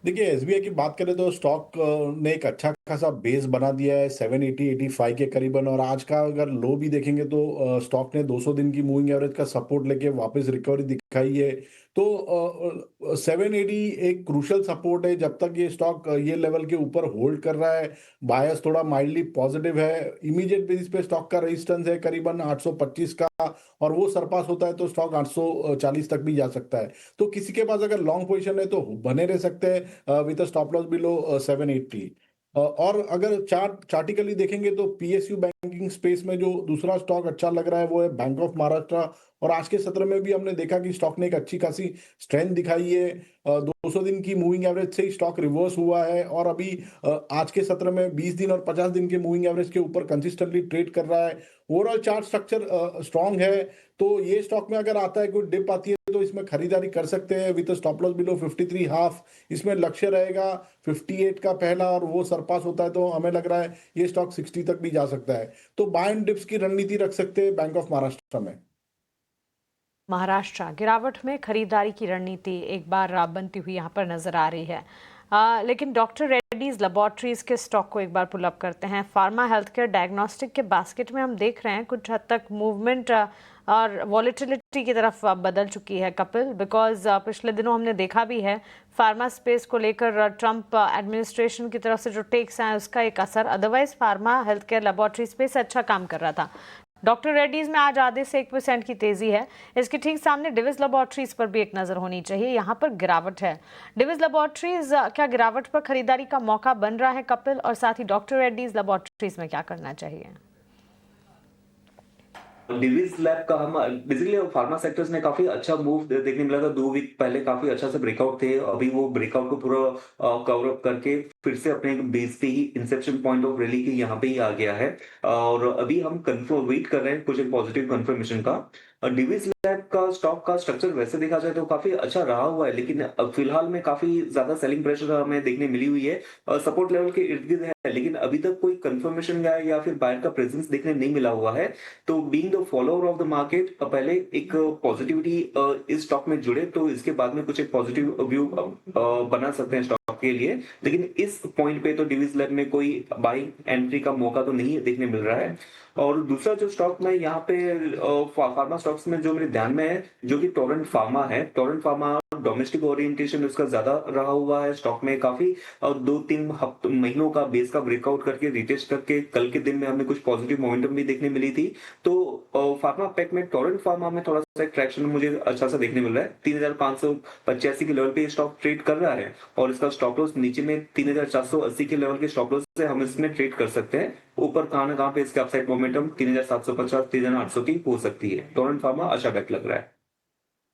देखिए एसबीआई की बात करें तो स्टॉक ने एक अच्छा खासा बेस बना दिया है 780-85 के करीबन। और आज का अगर लो भी देखेंगे तो स्टॉक ने 200 दिन की मूविंग एवरेज का सपोर्ट लेके वापस रिकवरी दिखाई है। तो 780 एक क्रूशल सपोर्ट है। जब तक ये स्टॉक ये लेवल के ऊपर होल्ड कर रहा है, बायस थोड़ा माइल्डली पॉजिटिव है। इमीडिएट बेसिस पे स्टॉक का रेजिस्टेंस है करीबन 825 का, और वो सरपास होता है तो स्टॉक 840 तक भी जा सकता है। तो किसी के पास अगर लॉन्ग पोजीशन है तो बने रह सकते हैं विद स्टॉप लॉस बिलो 780। और अगर चार्टिकली देखेंगे तो पीएसयू बैंकिंग स्पेस में जो दूसरा स्टॉक अच्छा लग रहा है वो है बैंक ऑफ महाराष्ट्र। और आज के सत्र में भी हमने देखा कि स्टॉक ने एक अच्छी खासी स्ट्रेंथ दिखाई है। 200 दिन की मूविंग एवरेज से ही स्टॉक रिवर्स हुआ है और अभी आज के सत्र में 20 दिन और 50 दिन के मूविंग एवरेज के ऊपर कंसिस्टेंटली ट्रेड कर रहा है। ओवरऑल चार्ट स्ट्रक्चर स्ट्रांग है। तो ये स्टॉक में अगर आता है, कोई डिप आती है तो इसमें खरीदारी कर सकते हैं with stop loss below 53 half. इसमें लक्ष्य रहेगा 58 का पहला, और वो सरपास होता है तो हमें लग रहा है ये स्टॉक 60 तक भी जा सकता है। तो बाय एंड डिप्स की रणनीति रख सकते हैं बैंक ऑफ महाराष्ट्र में। महाराष्ट्र गिरावट में खरीदारी की रणनीति एक बार बनती हुई यहाँ पर नजर आ रही है। लेकिन डॉक्टर रेड्डीज लेबोरेटरीज के स्टॉक को एक बार पुल अप करते हैं। फार्मा हेल्थ केयर डायग्नोस्टिक के बास्केट में हम देख रहे हैं कुछ हद तक मूवमेंट और वॉलेटिलिटी की तरफ बदल चुकी है कपिल, बिकॉज पिछले दिनों हमने देखा भी है फार्मा स्पेस को लेकर ट्रंप एडमिनिस्ट्रेशन की तरफ से जो टेक्स हैं उसका एक असर। Otherwise pharma health care laboratory space अच्छा काम कर रहा था। डॉक्टर रेड्डीज में आज आधे से 1% की तेजी है। इसके ठीक सामने डिविस लेबोरेटरीज पर भी एक नजर होनी चाहिए, यहाँ पर गिरावट है। डिविस लेबोरेटरीज क्या गिरावट पर खरीदारी का मौका बन रहा है कपिल, और साथ ही डॉक्टर रेड्डीज लेबोरेटरीज में क्या करना चाहिए? डिविस लैब का हम बेसिकली फार्मा सेक्टर्स ने काफी अच्छा मूव देखने मिला था। 2 वीक पहले काफी अच्छा से ब्रेकआउट थे, अभी वो ब्रेकआउट को पूरा कवर अप करके फिर से अपने बेस पे ही इंसेप्शन पॉइंट ऑफ रैली के यहाँ पे ही आ गया है। और अभी हम कंफर्म वेट कर रहे हैं कुछ एक पॉजिटिव कंफर्मेशन का। डिविस लैब का स्टॉक का स्ट्रक्चर वैसे देखा जाए तो काफी अच्छा रहा हुआ है, लेकिन फिलहाल में काफी ज्यादा सेलिंग प्रेशर हमें देखने मिली हुई है। सपोर्ट लेवल के इर्द गिर्द है, लेकिन अभी तक कोई कंफर्मेशन या फिर बायर का प्रेजेंस देखने नहीं मिला हुआ है। तो being the follower of the market पहले एक पॉजिटिविटी इस स्टॉक में जुड़े तो इसके बाद में कुछ एक पॉजिटिव व्यू बना सकते हैं स्टॉक के लिए। लेकिन इस पॉइंट पे तो डिविस लैब में कोई बाइंग एंट्री का मौका तो नहीं देखने मिल रहा है। और दूसरा जो स्टॉक में यहाँ पे फार्मा स्टॉक्स में जो मेरे ध्यान में है जो कि टोरेंट फार्मा है। टोरेंट फार्मा डोमेस्टिक ओरिएंटेशन उसका ज्यादा रहा हुआ है, स्टॉक में काफी 2-3 महीनों का बेस का ब्रेकआउट करके रिटेस्ट करके कल के दिन में हमें कुछ पॉजिटिव मोमेंटम भी देखने मिली थी। तो फार्मा पैक में टोरेंट फार्मा में थोड़ा सा ट्रैक्शन मुझे अच्छा सा देखने मिल रहा है। 3585 के लेवल पे स्टॉक ट्रेड कर रहा है और इसका स्टॉप लॉस नीचे में 3480 के लेवल के स्टॉप लॉस से हम इसमें ट्रेड कर सकते हैं। ऊपर कहां ना कहां पे इसके अपसाइड मोमेंटम 3750 3800 की हो सकती है। टोरेंट फार्मा अच्छा बैक लग रहा है।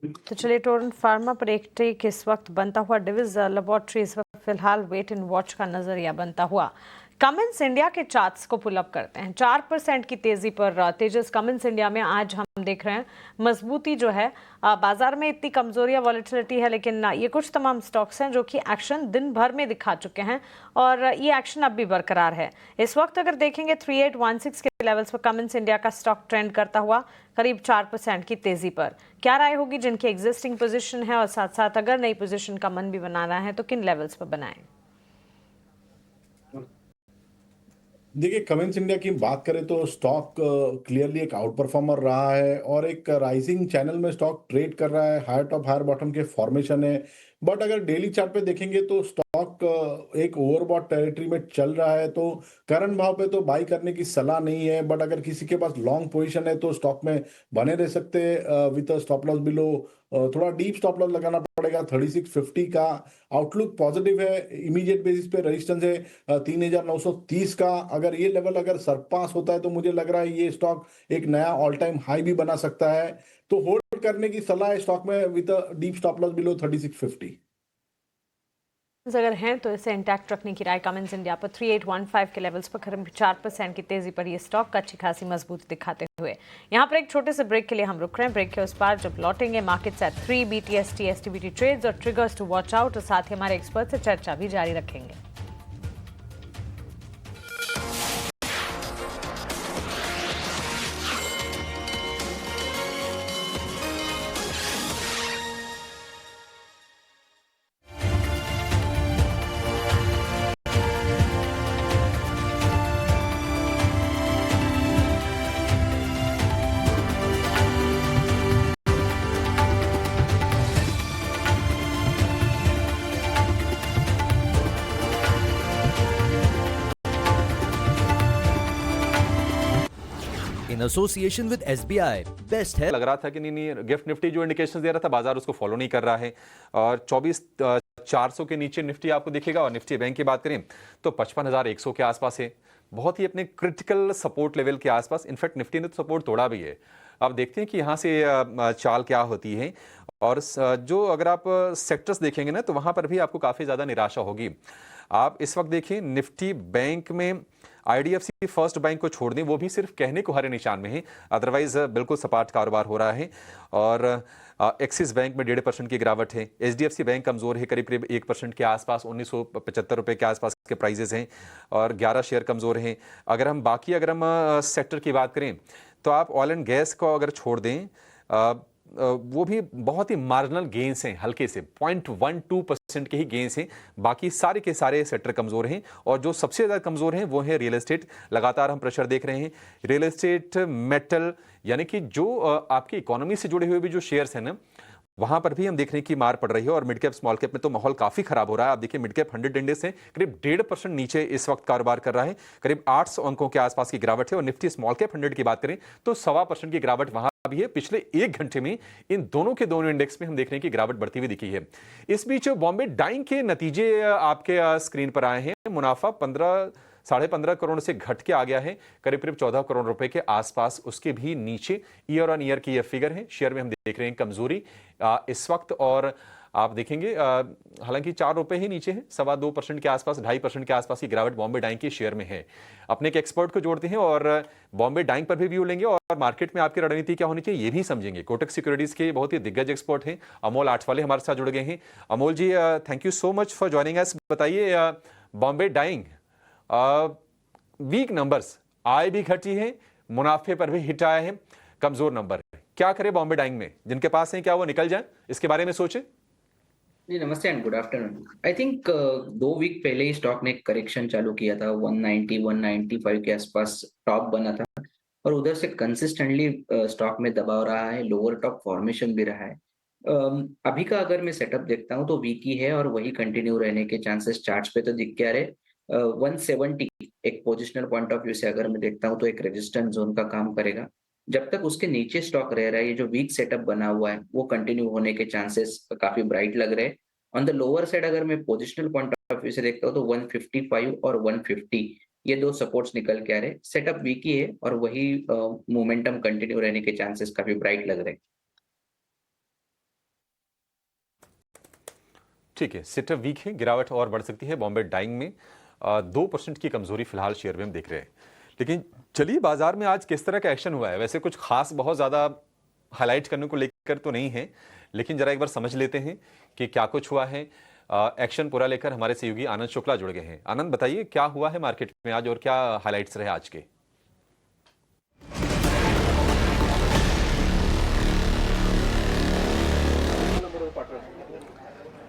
तो चलिए, टोरेंट फार्मा पर एक टेक इस वक्त बनता हुआ। डिविस लेबोरेटरीज फिलहाल वेट एंड वॉच का नजरिया बनता हुआ। कमिंस इंडिया के चार्ट्स को पुल अप करते हैं। 4% की तेजी पर तेजस कमिंस इंडिया में आज हम देख रहे हैं मजबूती जो है। बाजार में इतनी कमजोरी या वॉलेटिलिटी है, लेकिन ये कुछ तमाम स्टॉक्स हैं जो कि एक्शन दिन भर में दिखा चुके हैं और ये एक्शन अब भी बरकरार है। इस वक्त अगर देखेंगे 3816 के लेवल्स पर कमिंस इंडिया का स्टॉक ट्रेंड करता हुआ करीब 4% की तेजी पर। क्या राय होगी जिनकी एग्जिस्टिंग पोजीशन है, और साथ साथ अगर नई पोजीशन का मन भी बनाना है तो किन लेवल्स पर बनाएं? देखिए, कमिंस इंडिया की बात करें तो स्टॉक क्लियरली एक आउट परफॉर्मर रहा है और एक राइजिंग चैनल में स्टॉक ट्रेड कर रहा है। हायर टॉप हायर बॉटम के फॉर्मेशन है, बट अगर डेली चार्ट पे देखेंगे तो स्टॉक एक ओवरबॉट टेरिटरी में चल रहा है। तो करंट भाव पे तो बाई करने की सलाह नहीं है, बट अगर किसी के पास लॉन्ग पोजीशन है तो स्टॉक में बने रह सकते हैं विद स्टॉप लॉस बिलो। थोड़ा डीप स्टॉप लॉस लगाना पड़ेगा। 3650 का आउटलुक पॉजिटिव है। इमीडिएट बेसिस पे रेजिस्टेंस है 3930 का। अगर ये लेवल अगर सरपास होता है तो मुझे लग रहा है ये स्टॉक एक नया ऑल टाइम हाई भी बना सकता है। तो होल्ड करने की सलाह है स्टॉक में with deep stop loss below 3650। अगर हैं तो इसे इंटैक्ट रखने की राय। कमिंस इंडिया पर 3815 के लेवल्स पर करीब 4% की तेजी पर ये स्टॉक अच्छी खासी मजबूती दिखाते हुए। यहाँ पर एक छोटे से ब्रेक के लिए हम रुक रहे हैं। ब्रेक के उस पार जब लौटेंगे markets at 3 BTST STBT trades और ट्रिगर्स टू वॉच आउट, और साथ ही हमारे एक्सपर्ट से चर्चा भी जारी रखेंगे। in association with SBI. Best है। लग रहा था कि नहीं गिफ्ट निफ्टी जो इंडिकेशन दे रहा था बाजार उसको फॉलो नहीं कर रहा है और 24,400 के नीचे निफ्टी आपको दिखेगा। और निफ्टी बैंक की बात करें तो 55,100 के आसपास है, बहुत ही अपने क्रिटिकल सपोर्ट लेवल के आसपास। इनफैक्ट निफ्टी ने तो सपोर्ट तोड़ा भी है। अब देखते हैं कि यहाँ से चाल क्या होती है। और जो अगर आप सेक्टर्स देखेंगे ना तो वहाँ पर भी आपको काफ़ी ज़्यादा निराशा होगी। आप इस वक्त देखिए निफ्टी बैंक में IDFC फर्स्ट बैंक को छोड़ दें, वो भी सिर्फ कहने को हरे निशान में है, अदरवाइज बिल्कुल सपाट कारोबार हो रहा है। और एक्सिस बैंक में 1.5% की गिरावट है। HDFC बैंक कमजोर है, करीब करीब 1% के आसपास, 1975 रुपये के आसपास के प्राइजेस हैं और 11 शेयर कमजोर हैं। अगर हम सेक्टर की बात करें तो आप ऑयल एंड गैस को अगर छोड़ दें वो भी बहुत ही मार्जिनल गेंस हैं, हल्के से 0.12% के ही गेंस हैं। बाकी सारे के सारे सेक्टर कमजोर हैं और जो सबसे ज्यादा कमजोर हैं वो है रियल एस्टेट। लगातार हम प्रेशर देख रहे हैं रियल एस्टेट, मेटल, यानी कि जो आपकी इकोनॉमी से जुड़े हुए भी जो शेयर्स हैं ना, वहां पर भी हम देख रहे हैं कि मार पड़ रही है। और मिड कैप स्मॉल कैप में तो माहौल काफी खराब हो रहा है। आप देखिए मिड कैप 100 इंडेक्स है करीब 1.5% नीचे इस वक्त कारोबार कर रहा है, करीब 800 अंकों के आसपास की गिरावट है। और निफ्टी स्मॉल कैप 100 की बात करें तो 1.25% की गिरावट वहां भी है। पिछले 1 घंटे में इन दोनों के दोनों इंडेक्स में हम देख रहे हैं कि गिरावट बढ़ती हुई दिखी है। इस बीच बॉम्बे डाइंग के नतीजे आपके स्क्रीन पर आए हैं। मुनाफा 15.5 करोड़ से घट के आ गया है करीब 14 करोड़ रुपए के आसपास, उसके भी नीचे ईयर ऑन ईयर की यह फिगर है। शेयर में हम देख रहे हैं कमजोरी इस वक्त, और आप देखेंगे हालांकि 4 रुपए ही नीचे है, 2.25% के आसपास, 2.5% के आसपास की गिरावट बॉम्बे डाइंग के शेयर में है। अपने एक एक्सपर्ट को जोड़ते हैं और बॉम्बे डाइंग पर भी व्यू लेंगे और मार्केट में आपकी रणनीति क्या होनी चाहिए ये भी समझेंगे। कोटक सिक्योरिटीज के बहुत ही दिग्गज एक्सपर्ट हैं अमोल आठवाले हमारे साथ जुड़ गए हैं। Amol ji, thank you so much for joining us. बताइए बॉम्बे डाइंग वीक नंबर्स, आय भी घटी है, मुनाफे पर भी हिट आया है, कमजोर नंबर है। क्या करे बॉम्बे डाइंग में? जिनके पास है क्या वो निकल जाए, इसके बारे में सोचे। जी नमस्ते and good afternoon. I think 2 week पहले ही स्टॉक ने करेक्शन चालू किया था, 190 195 के आसपास टॉप बना था और उधर से कंसिस्टेंटली स्टॉक में दबाव रहा है, लोअर टॉप फॉर्मेशन भी रहा है। अभी का अगर मैं सेटअप देखता हूं तो वीक ही है और वही कंटिन्यू रहने के चांसेस चार्ट्स पे तो दिख के आ रहे। 170 एक पोजिशनल पॉइंट ऑफ व्यू से अगर मैं देखता हूं तो एक रेजिस्टेंस जोन का काम करेगा। जब तक उसके नीचे स्टॉक रह रहा है, ये जो वीक सेटअप बना हुआ है वो कंटिन्यू होने के चांसेस काफी ब्राइट लग रहे हैं। ऑन द लोअर साइड अगर मैं पोजिशनल पॉइंट ऑफ व्यू से देखता हूँ तो 155 और 150 ये 2 सपोर्ट्स निकल के आ रहे। सेटअप वीक ही है और वही मोमेंटम कंटिन्यू रहने के चांसेस काफी ब्राइट लग रहे। ठीक है, सेटअप वीक है, गिरावट और बढ़ सकती है। बॉम्बे डाइंग में 2% की कमजोरी फिलहाल शेयर में हम देख रहे हैं। लेकिन चलिए बाजार में आज किस तरह का एक्शन हुआ है। वैसे कुछ खास बहुत ज्यादा हाईलाइट करने को लेकर तो नहीं है, लेकिन जरा एक बार समझ लेते हैं कि क्या कुछ हुआ है। एक्शन पूरा लेकर हमारे सहयोगी आनंद शुक्ला जुड़ गए हैं। आनंद, बताइए क्या हुआ है मार्केट में आज और क्या हाइलाइट्स रहे आज के।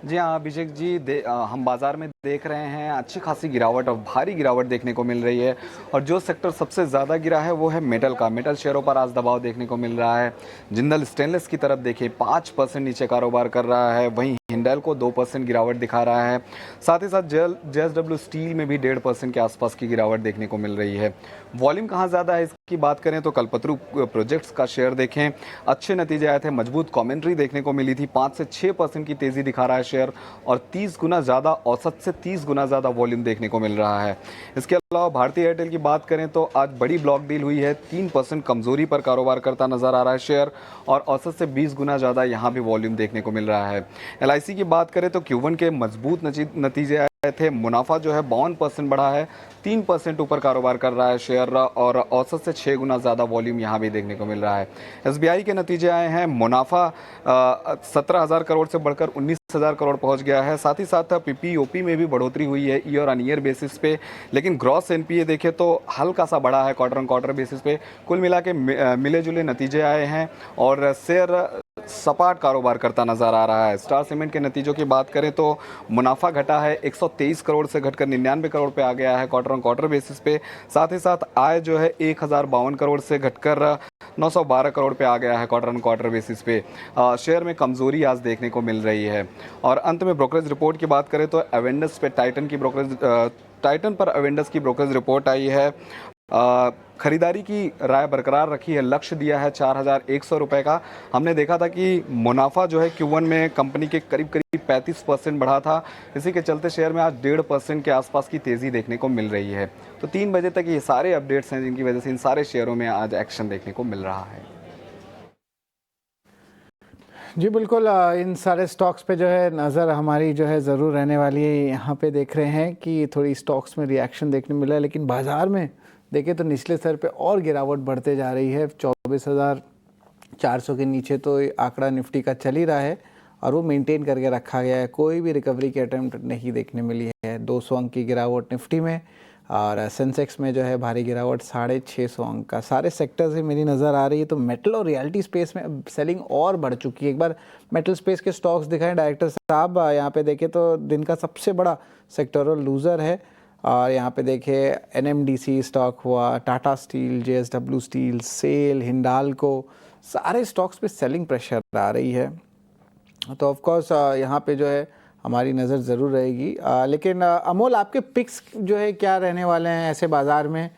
जी हाँ अभिषेक जी, हम बाजार में देख रहे हैं अच्छी खासी गिरावट और भारी गिरावट देखने को मिल रही है। और जो सेक्टर सबसे ज़्यादा गिरा है वो है मेटल का। मेटल शेयरों पर आज दबाव देखने को मिल रहा है। जिंदल स्टेनलेस की तरफ देखिए 5% नीचे कारोबार कर रहा है, वहीं हिंडलको 2% गिरावट दिखा रहा है। साथ ही साथ JSW स्टील में भी 1.5% के आसपास की गिरावट देखने को मिल रही है। वॉल्यूम कहाँ ज़्यादा है इसकी बात करें तो कल्पतरू प्रोजेक्ट्स का शेयर देखें, अच्छे नतीजे आए थे, मजबूत कमेंट्री देखने को मिली थी, 5 से 6% की तेज़ी दिखा रहा है शेयर और 30 गुना ज़्यादा, औसत से 30 गुना ज़्यादा वॉल्यूम देखने को मिल रहा है। इसके अलावा भारतीय एयरटेल की बात करें तो आज बड़ी ब्लॉक डील हुई है, 3% कमजोरी पर कारोबार करता नजर आ रहा है शेयर और औसत से 20 गुना ज़्यादा यहाँ भी वॉल्यूम देखने को मिल रहा है। LIC की बात करें तो Q1 के मजबूत नतीजे आए थे, मुनाफा जो है 52% बढ़ा है, 3% ऊपर कारोबार कर रहा है शेयर और औसत से 6 गुना ज़्यादा वॉल्यूम यहाँ भी देखने को मिल रहा है। SBI के नतीजे आए हैं, मुनाफा 17,000 करोड़ से बढ़कर 19,000 करोड़ पहुँच गया है। साथ ही साथ PPOP में भी बढ़ोतरी हुई है ईयर ऑन ईयर बेसिस पे, लेकिन ग्रॉस NPA देखें तो हल्का सा बढ़ा है क्वार्टर ऑन क्वार्टर बेसिस पे। कुल मिला के मिले जुले नतीजे आए हैं और शेयर सपाट कारोबार करता नजर आ रहा है। स्टार सीमेंट के नतीजों की बात करें तो मुनाफा घटा है, 123 करोड़ से घटकर 99 करोड़ पे आ गया है क्वार्टर ऑन क्वार्टर बेसिस पे। साथ ही साथ आय जो है 1052 करोड़ से घटकर 912 करोड़ पे आ गया है क्वार्टर ऑन क्वार्टर बेसिस पे। शेयर में कमजोरी आज देखने को मिल रही है। और अंत में ब्रोकरेज रिपोर्ट की बात करें तो अवेंडस पे टाइटन पर अवेंडस की ब्रोकरेज रिपोर्ट आई है। खरीदारी की राय बरकरार रखी है, लक्ष्य दिया है 4,100 रुपये का। हमने देखा था कि मुनाफा जो है Q1 में कंपनी के करीब 35% बढ़ा था, इसी के चलते शेयर में आज 1.5% के आसपास की तेज़ी देखने को मिल रही है। तो 3 बजे तक ये सारे अपडेट्स हैं जिनकी वजह से इन सारे शेयरों में आज एक्शन देखने को मिल रहा है। जी बिल्कुल, इन सारे स्टॉक्स पे जो है नज़र हमारी जो है ज़रूर रहने वाली है। यहाँ पे देख रहे हैं कि थोड़ी स्टॉक्स में रिएक्शन देखने मिला है, लेकिन बाज़ार में देखें तो निचले स्तर पे और गिरावट बढ़ते जा रही है। 24,400 के नीचे तो आंकड़ा निफ्टी का चल ही रहा है और वो मेंटेन करके रखा गया है। कोई भी रिकवरी की अटेम्प्ट नहीं देखने मिली है। 200 अंक की गिरावट निफ्टी में, और सेंसेक्स में जो है भारी गिरावट 650 अंक का सारे सेक्टर से मेरी नज़र आ रही है। तो मेटल और रियल्टी स्पेस में सेलिंग और बढ़ चुकी है। एक बार मेटल स्पेस के स्टॉक्स दिखाएं डायरेक्टर साहब, यहाँ पे देखें तो दिन का सबसे बड़ा सेक्टरल लूज़र है। और यहाँ पे देखिए NMDC स्टॉक हुआ, Tata steel, JSW steel, SAIL, Hindalco, सारे स्टॉक्स पे सेलिंग प्रेशर आ रही है। तो ऑफ कोर्स यहाँ पे जो है हमारी नज़र ज़रूर रहेगी। लेकिन अमोल, आपके पिक्स जो है क्या रहने वाले हैं ऐसे बाज़ार में,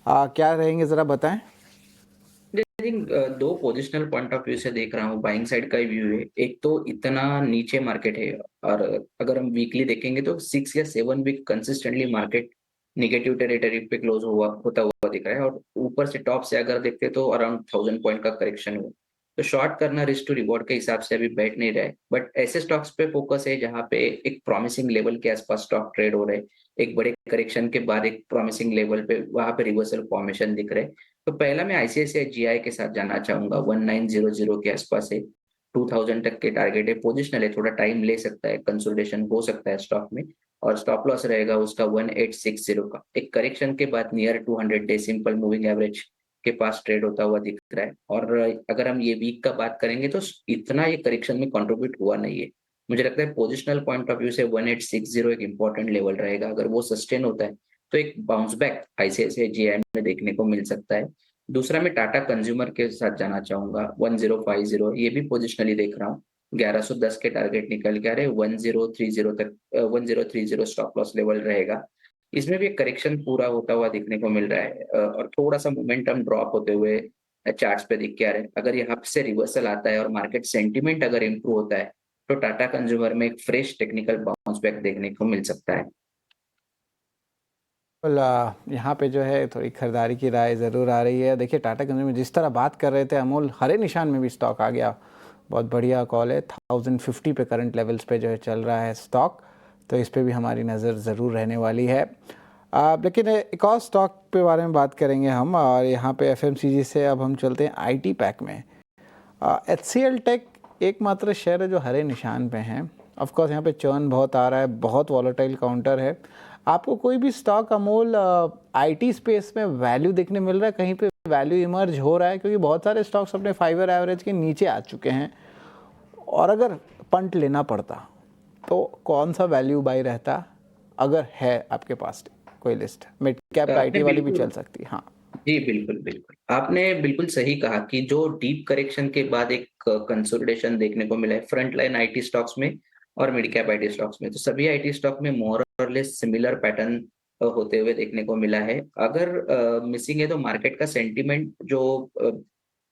क्या रहेंगे ज़रा बताएं। आई थिंक दो पोजिशनल पॉइंट ऑफ व्यू से देख रहा हूँ, बाइंग साइड का ही व्यू है। एक तो इतना नीचे मार्केट है, और अगर हम वीकली देखेंगे तो 6 या 7 week consistently market negative territory पे क्लोज होता हुआ दिख रहा है। और ऊपर से टॉप से अगर देखते हैं तो अराउंड 1000 पॉइंट का करेक्शन हुआ। तो शॉर्ट करना रिस्क टू रिवॉर्ड के हिसाब से अभी बैठ नहीं रहा है, बट ऐसे स्टॉक्स पे फोकस है जहाँ पे एक प्रॉमिसिंग लेवल के आसपास स्टॉक ट्रेड हो रहे हैं। एक बड़े करेक्शन के बाद एक प्रॉमिसिंग लेवल पे वहां पे रिवर्सल फॉर्मेशन दिख रहे हैं। तो पहला मैं ICICI GI के साथ जाना चाहूंगा, 1900 के आसपास है, 2000 तक के टारगेट है, पोजिशनल है, थोड़ा टाइम ले सकता है, कंसोलिडेशन हो सकता है स्टॉक में। और स्टॉप लॉस रहेगा उसका 1860 का। एक करेक्शन के बाद near 200 day simple moving average के पास ट्रेड होता हुआ दिख रहा है। और अगर हम ये वीक का बात करेंगे तो इतना ये करेक्शन में कंट्रीब्यूट हुआ नहीं है। मुझे लगता है पोजिशनल पॉइंट ऑफ व्यू से 1860 एक इंपॉर्टेंट लेवल रहेगा। अगर वो सस्टेन होता है तो एक बाउंस बैक ICICI GI में देखने को मिल सकता है। दूसरा मैं टाटा कंज्यूमर के साथ जाना चाहूंगा, 1050, ये भी पोजिशनली देख रहा हूँ। 1110 के टारगेट निकल के आ रहे, 1030 तक 1030 स्टॉप लॉस लेवल रहेगा। इसमें भी एक करेक्शन पूरा होता हुआ दिखने को मिल रहा है, और थोड़ा सा मोमेंटम ड्रॉप होते हुए चार्ट्स पे दिख के आ रहे हैं। अगर यहाँ से रिवर्सल आता है और मार्केट सेंटिमेंट अगर इम्प्रूव होता है तो टाटा कंज्यूमर में एक फ्रेश टेक्निकल बाउंस बैक देखने को मिल सकता है। यहाँ पे जो है थोड़ी खरीदारी की राय ज़रूर आ रही है। देखिए टाटा कंज्यूमर जिस तरह बात कर रहे थे अमोल, हरे निशान में भी स्टॉक आ गया, बहुत बढ़िया कॉल है। 1050 पे करंट लेवल्स पे जो है चल रहा है स्टॉक, तो इस पे भी हमारी नज़र ज़रूर रहने वाली है। लेकिन एक और स्टॉक पे बारे में बात करेंगे हम, और यहाँ पे FMCG से अब हम चलते हैं IT पैक में। HCL टेक एकमात्र शेयर है जो हरे निशान पे हैं। ऑफ कोर्स यहाँ पे चर्न बहुत आ रहा है, बहुत वॉलेटाइल काउंटर है। आपको कोई भी स्टॉक अमोल IT स्पेस में वैल्यू देखने मिल रहा है, कहीं पे वैल्यू इमर्ज हो रहा है? क्योंकि बहुत सारे स्टॉक्स अपने 5 ईयर एवरेज के नीचे आ चुके हैं, और अगर पंट लेना पड़ता तो कौन सा वैल्यू बाई रहता, अगर है आपके पास कोई लिस्ट? मिड कैप IT वाली भी चल सकती है। हाँ जी, बिल्कुल बिल्कुल, आपने बिल्कुल सही कहा कि जो डीप करेक्शन के बाद एक कंसोलिडेशन देखने को मिला है फ्रंट लाइन IT स्टॉक्स में और मिड कैप IT स्टॉक्स में, तो सभी IT स्टॉक में मोर और लेस सिमिलर पैटर्न होते हुए देखने को मिला है। अगर मिसिंग है तो मार्केट का सेंटीमेंट जो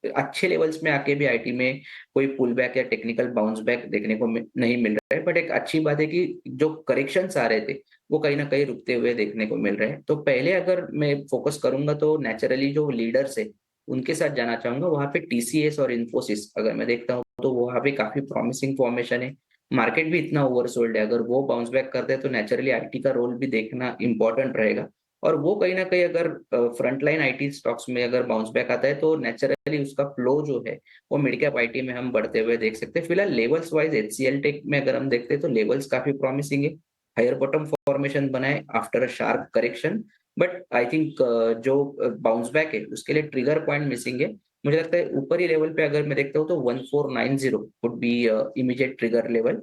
अच्छे लेवल्स में आके भी IT में कोई पुल बैक या टेक्निकल बाउंस बैक देखने को नहीं मिल रहा है। बट एक अच्छी बात है कि जो करेक्शंस आ रहे थे वो कहीं ना कहीं रुकते हुए देखने को मिल रहे हैं। तो पहले अगर मैं फोकस करूंगा तो नेचुरली जो लीडर्स है उनके साथ जाना चाहूंगा। वहां पे TCS और इन्फोसिस अगर मैं देखता हूँ तो वहां पे काफी प्रॉमिसिंग फॉर्मेशन है, मार्केट भी इतना ओवरसोल्ड है। अगर वो बाउंस बैक करते हैं तो नेचुरली IT का रोल भी देखना इंपॉर्टेंट रहेगा। और वो कहीं ना कहीं अगर फ्रंट लाइन IT स्टॉक्स में अगर बाउंस बैक आता है तो नेचुरली उसका फ्लो जो है वो मिड कैप IT में हम बढ़ते हुए देख सकते हैं। फिलहाल लेवल्स वाइज HCL टेक में अगर हम देखते हैं तो लेवल्स काफी प्रॉमिसिंग है, हायर बॉटम फॉर्मेशन बनाए after a sharp correction. But I think जो बाउंस बैक है उसके लिए ट्रिगर पॉइंट मिसिंग है। मुझे लगता है ऊपरी लेवल पे अगर मैं देखता हूँ तो 1490 would be immediate trigger level.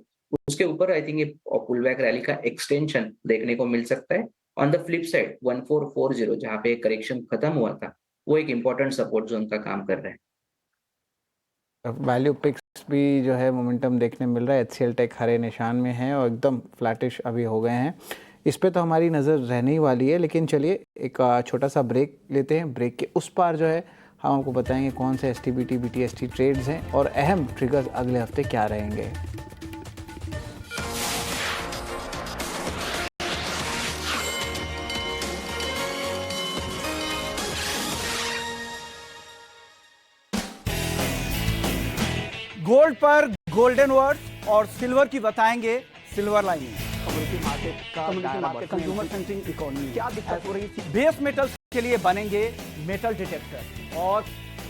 उसके ऊपर आई थिंक ये पुल बैक रैली का एक्सटेंशन देखने को मिल सकता है। ऑन द फ्लिप साइड 1440 जहाँ पे करेक्शन खत्म हुआ था वो एक इंपॉर्टेंट सपोर्ट जोन का काम कर रहा है। वैल्यू पिक्स भी जो है मोमेंटम देखने मिल रहा है। HCL टेक हरे निशान में है और एकदम फ्लैटिश अभी हो गए हैं। इस पे तो हमारी नज़र रहने ही वाली है। लेकिन चलिए एक छोटा सा ब्रेक लेते हैं। ब्रेक के उस पार जो है हम आपको बताएंगे कौन से STBT BTST ट्रेड्स हैं और अहम ट्रिगर्स अगले हफ्ते क्या रहेंगे। गोल्ड पर गोल्डन वर्ड्स और सिल्वर की बताएंगे silver lining. Community market consumer centric economy क्या दिक्कत हो रही थी? बेस मेटल्स के लिए बनेंगे मेटल डिटेक्टर और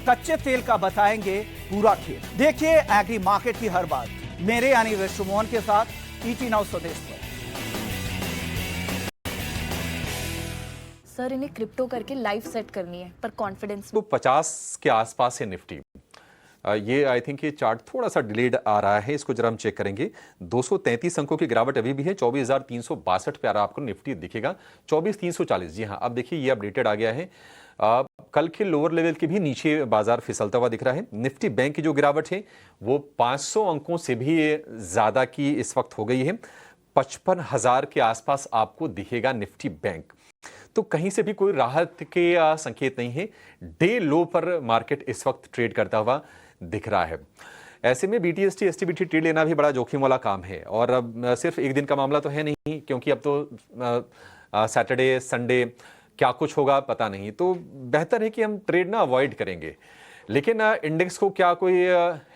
कच्चे तेल का बताएंगे पूरा खेल। देखिए एग्री मार्केट की हर बात मेरे यानी विश्वमोहन के साथ ET नाउ स्वदेश पर। सर इन्हें क्रिप्टो करके लाइव सेट करनी है पर कॉन्फिडेंस वो 50 के आसपास है निफ्टी। ये आई थिंक ये चार्ट थोड़ा सा डिलेड आ रहा है, इसको जरा हम चेक करेंगे। 233 अंकों की गिरावट अभी भी है, 24,362 पे आपको निफ्टी दिखेगा, 24,340। जी हाँ, अब देखिए ये अपडेटेड आ गया है। कल के लोअर लेवल के भी नीचे बाजार फिसलता हुआ दिख रहा है। निफ्टी बैंक की जो गिरावट है वो 500 अंकों से भी ज्यादा की इस वक्त हो गई है, 55,000 के आसपास आपको दिखेगा निफ्टी बैंक। तो कहीं से भी कोई राहत के संकेत नहीं है। डे लो पर मार्केट इस वक्त ट्रेड करता हुआ दिख रहा है। ऐसे में BTST STBT ट्रेड लेना भी बड़ा जोखिम वाला काम है, और अब सिर्फ एक दिन का मामला तो है नहीं, क्योंकि अब तो सैटरडे संडे क्या कुछ होगा पता नहीं। तो बेहतर है कि हम ट्रेड ना अवॉइड करेंगे। लेकिन इंडेक्स को क्या कोई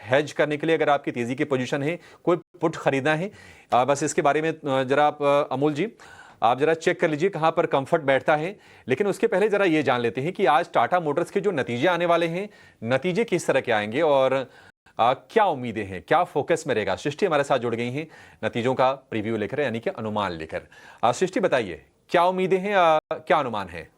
हेज करने के लिए अगर आपकी तेजी की पोजीशन है, कोई पुट खरीदना है, बस इसके बारे में जरा आप अमोल जी आप जरा चेक कर लीजिए कहां पर कंफर्ट बैठता है। लेकिन उसके पहले जरा ये जान लेते हैं कि आज टाटा मोटर्स के जो नतीजे आने वाले हैं, नतीजे किस तरह के आएंगे और क्या उम्मीदें हैं, क्या फोकस में रहेगा। सृष्टि हमारे साथ जुड़ गई हैं नतीजों का प्रीव्यू लेकर, यानी कि अनुमान लेकर। सृष्टि बताइए क्या उम्मीदें हैं, क्या अनुमान है।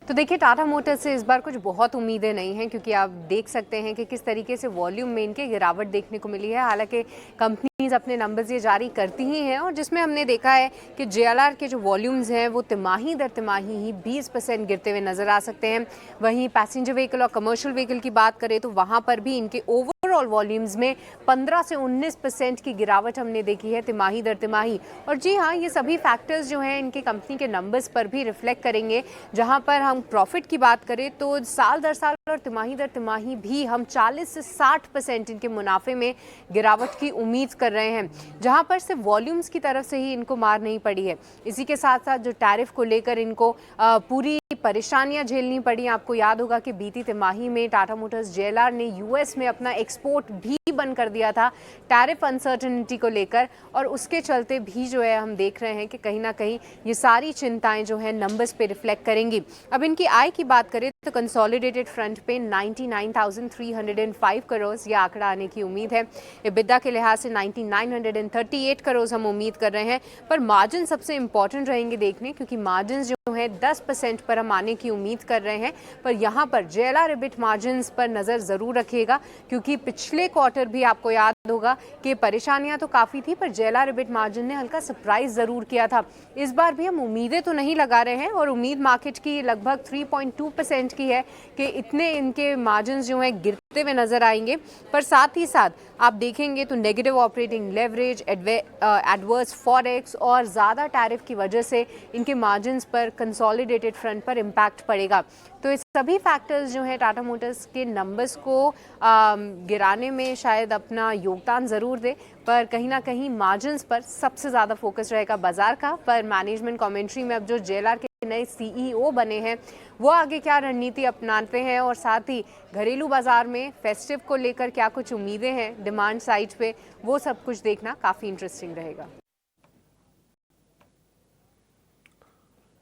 तो देखिए टाटा मोटर्स से इस बार कुछ बहुत उम्मीदें नहीं हैं, क्योंकि आप देख सकते हैं कि किस तरीके से वॉल्यूम में इनके गिरावट देखने को मिली है। हालांकि कंपनीज अपने नंबर्स ये जारी करती ही हैं, और जिसमें हमने देखा है कि JLR के जो वॉल्यूम्स हैं वो तिमाही दर तिमाही ही 20% गिरते हुए नजर आ सकते हैं। वहीं पैसेंजर व्हीकल और कमर्शियल व्हीकल की बात करें तो वहाँ पर भी इनके ओवरऑल वॉल्यूम्स में 15 से 19% की गिरावट हमने देखी है तिमाही दर तिमाही। और जी हाँ, ये सभी फैक्टर्स जो हैं इनके कंपनी के नंबर्स पर भी रिफ्लेक्ट करेंगे। जहाँ पर हम प्रॉफिट की बात करें तो साल दर साल और तिमाही दर तिमाही भी हम 40 से 60% इनके मुनाफे में गिरावट की उम्मीद कर रहे हैं, जहां पर सिर्फ वॉल्यूम्स की तरफ से ही इनको मार नहीं पड़ी है। इसी के साथ साथ जो टैरिफ को लेकर इनको पूरी परेशानियां झेलनी पड़ी। आपको याद होगा कि बीती तिमाही में टाटा मोटर्स JLR ने US में अपना एक्सपोर्ट भी बंद कर दिया था टैरिफ अनसर्टेनिटी को लेकर, और उसके चलते भी जो है हम देख रहे हैं कि कहीं ना कहीं ये सारी चिंताएं जो है नंबर्स पे रिफ्लेक्ट करेंगी। अब इनकी आय की बात करें तो कंसोलिडेटेड फ्रंट पे 99,305 करोड़ ये आंकड़ा आने की उम्मीद है। EBITDA के लिहाज से 9938 करोड़ हम उम्मीद कर रहे हैं। पर मार्जिन सबसे इंपॉर्टेंट रहेंगे देखने, क्योंकि मार्जिन जो है 10% पर हम आने की उम्मीद कर रहे हैं। पर यहाँ पर JLR EBIT मार्जिन पर नज़र ज़रूर रखिएगा, क्योंकि पिछले क्वार्टर भी आपको याद होगा कि परेशानियां तो काफ़ी थी, पर JLR EBIT मार्जिन ने हल्का सरप्राइज ज़रूर किया था। इस बार भी हम उम्मीदें तो नहीं लगा रहे हैं, और उम्मीद मार्केट की लगभग 3.2% की है कि इतने इनके मार्जिन जो हैं गिरते हुए नजर आएंगे। पर साथ ही साथ आप देखेंगे तो negative operating leverage, adverse forex और ज़्यादा टैरिफ की वजह से इनके मार्जिन पर कंसोलिडेटेड फ्रंट पर इम्पैक्ट पड़ेगा। तो इस सभी फैक्टर्स जो है टाटा मोटर्स के नंबर्स को गिराने में शायद अपना योगदान ज़रूर दे, पर कहीं ना कहीं मार्जिन्स पर सबसे ज़्यादा फोकस रहेगा बाजार का। पर मैनेजमेंट कमेंट्री में अब जो JLR के नए CEO बने हैं वो आगे क्या रणनीति अपनाते हैं, और साथ ही घरेलू बाजार में फेस्टिव को लेकर क्या कुछ उम्मीदें हैं डिमांड साइड पे, वो सब कुछ देखना काफ़ी इंटरेस्टिंग रहेगा।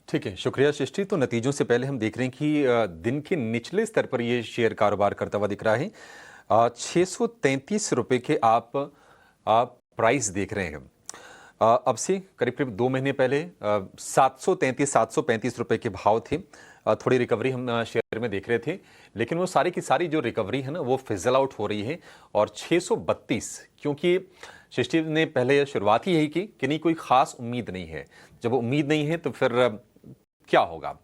ठीक है, शुक्रिया सृष्टि। तो नतीजों से पहले हम देख रहे हैं कि दिन के निचले स्तर पर ये शेयर कारोबार करता हुआ दिख रहा है। 633 रुपए के आप प्राइस देख रहे हैं। अब से करीब करीब 2 महीने पहले 735 रुपए के भाव थे। थोड़ी रिकवरी हम शेयर में देख रहे थे, लेकिन वो सारी की सारी जो रिकवरी है ना वो फिजल आउट हो रही है। और 632, क्योंकि सृष्टि ने पहले शुरुआत ही यही की कि नहीं कोई खास उम्मीद नहीं है। जब उम्मीद नहीं है तो फिर क्या होगा,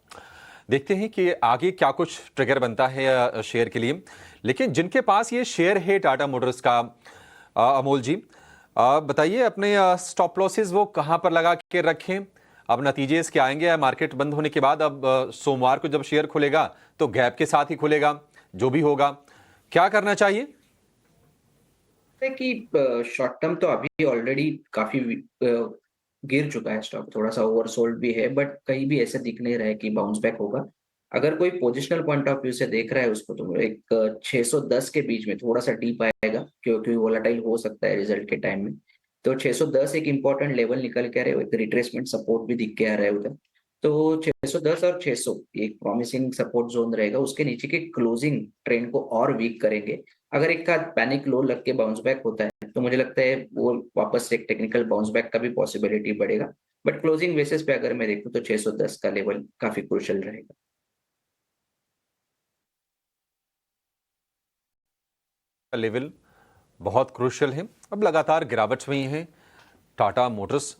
देखते हैं कि आगे क्या कुछ ट्रिगर बनता है शेयर के लिए। लेकिन जिनके पास ये शेयर है टाटा मोटर्स का, अमोल जी बताइए अपने स्टॉप लॉसेस वो कहां पर लगा के रखें। अब नतीजे इसके आएंगे मार्केट बंद होने के बाद। अब सोमवार को जब शेयर खुलेगा तो गैप के साथ ही खुलेगा, जो भी होगा क्या करना चाहिए। कि शॉर्ट टर्म तो अभी ऑलरेडी काफी गिर चुका है स्टॉक, थोड़ा सा ओवरसोल्ड भी है, बट कहीं भी ऐसे दिख नहीं रहा है कि बाउंस बैक होगा। अगर कोई पोजिशनल पॉइंट ऑफ व्यू से देख रहा है उसको, तो एक 610 के बीच में थोड़ा सा डीप आएगा, क्योंकि वोलेटाइल हो सकता है रिजल्ट के टाइम में। तो 610 एक इंपॉर्टेंट लेवल निकल के आ रहा है, एक रिट्रेसमेंट सपोर्ट भी दिख के आ रहा है उधर। तो 610 और 600 एक प्रॉमिसिंग सपोर्ट जोन रहेगा। उसके नीचे के क्लोजिंग ट्रेंड को और वीक करेंगे। अगर एक का पैनिक लो लग के बाउंस बैक होता है तो मुझे लगता है वो वापस एक टेक्निकल बाउंस बैक का भी पॉसिबिलिटी बढ़ेगा। बट क्लोजिंग बेसिस पे अगर मैं देखूं तो 610 का लेवल काफी क्रूशियल रहेगा। लेवल बहुत क्रूशियल है। अब लगातार गिरावट में ही है टाटा मोटर्स।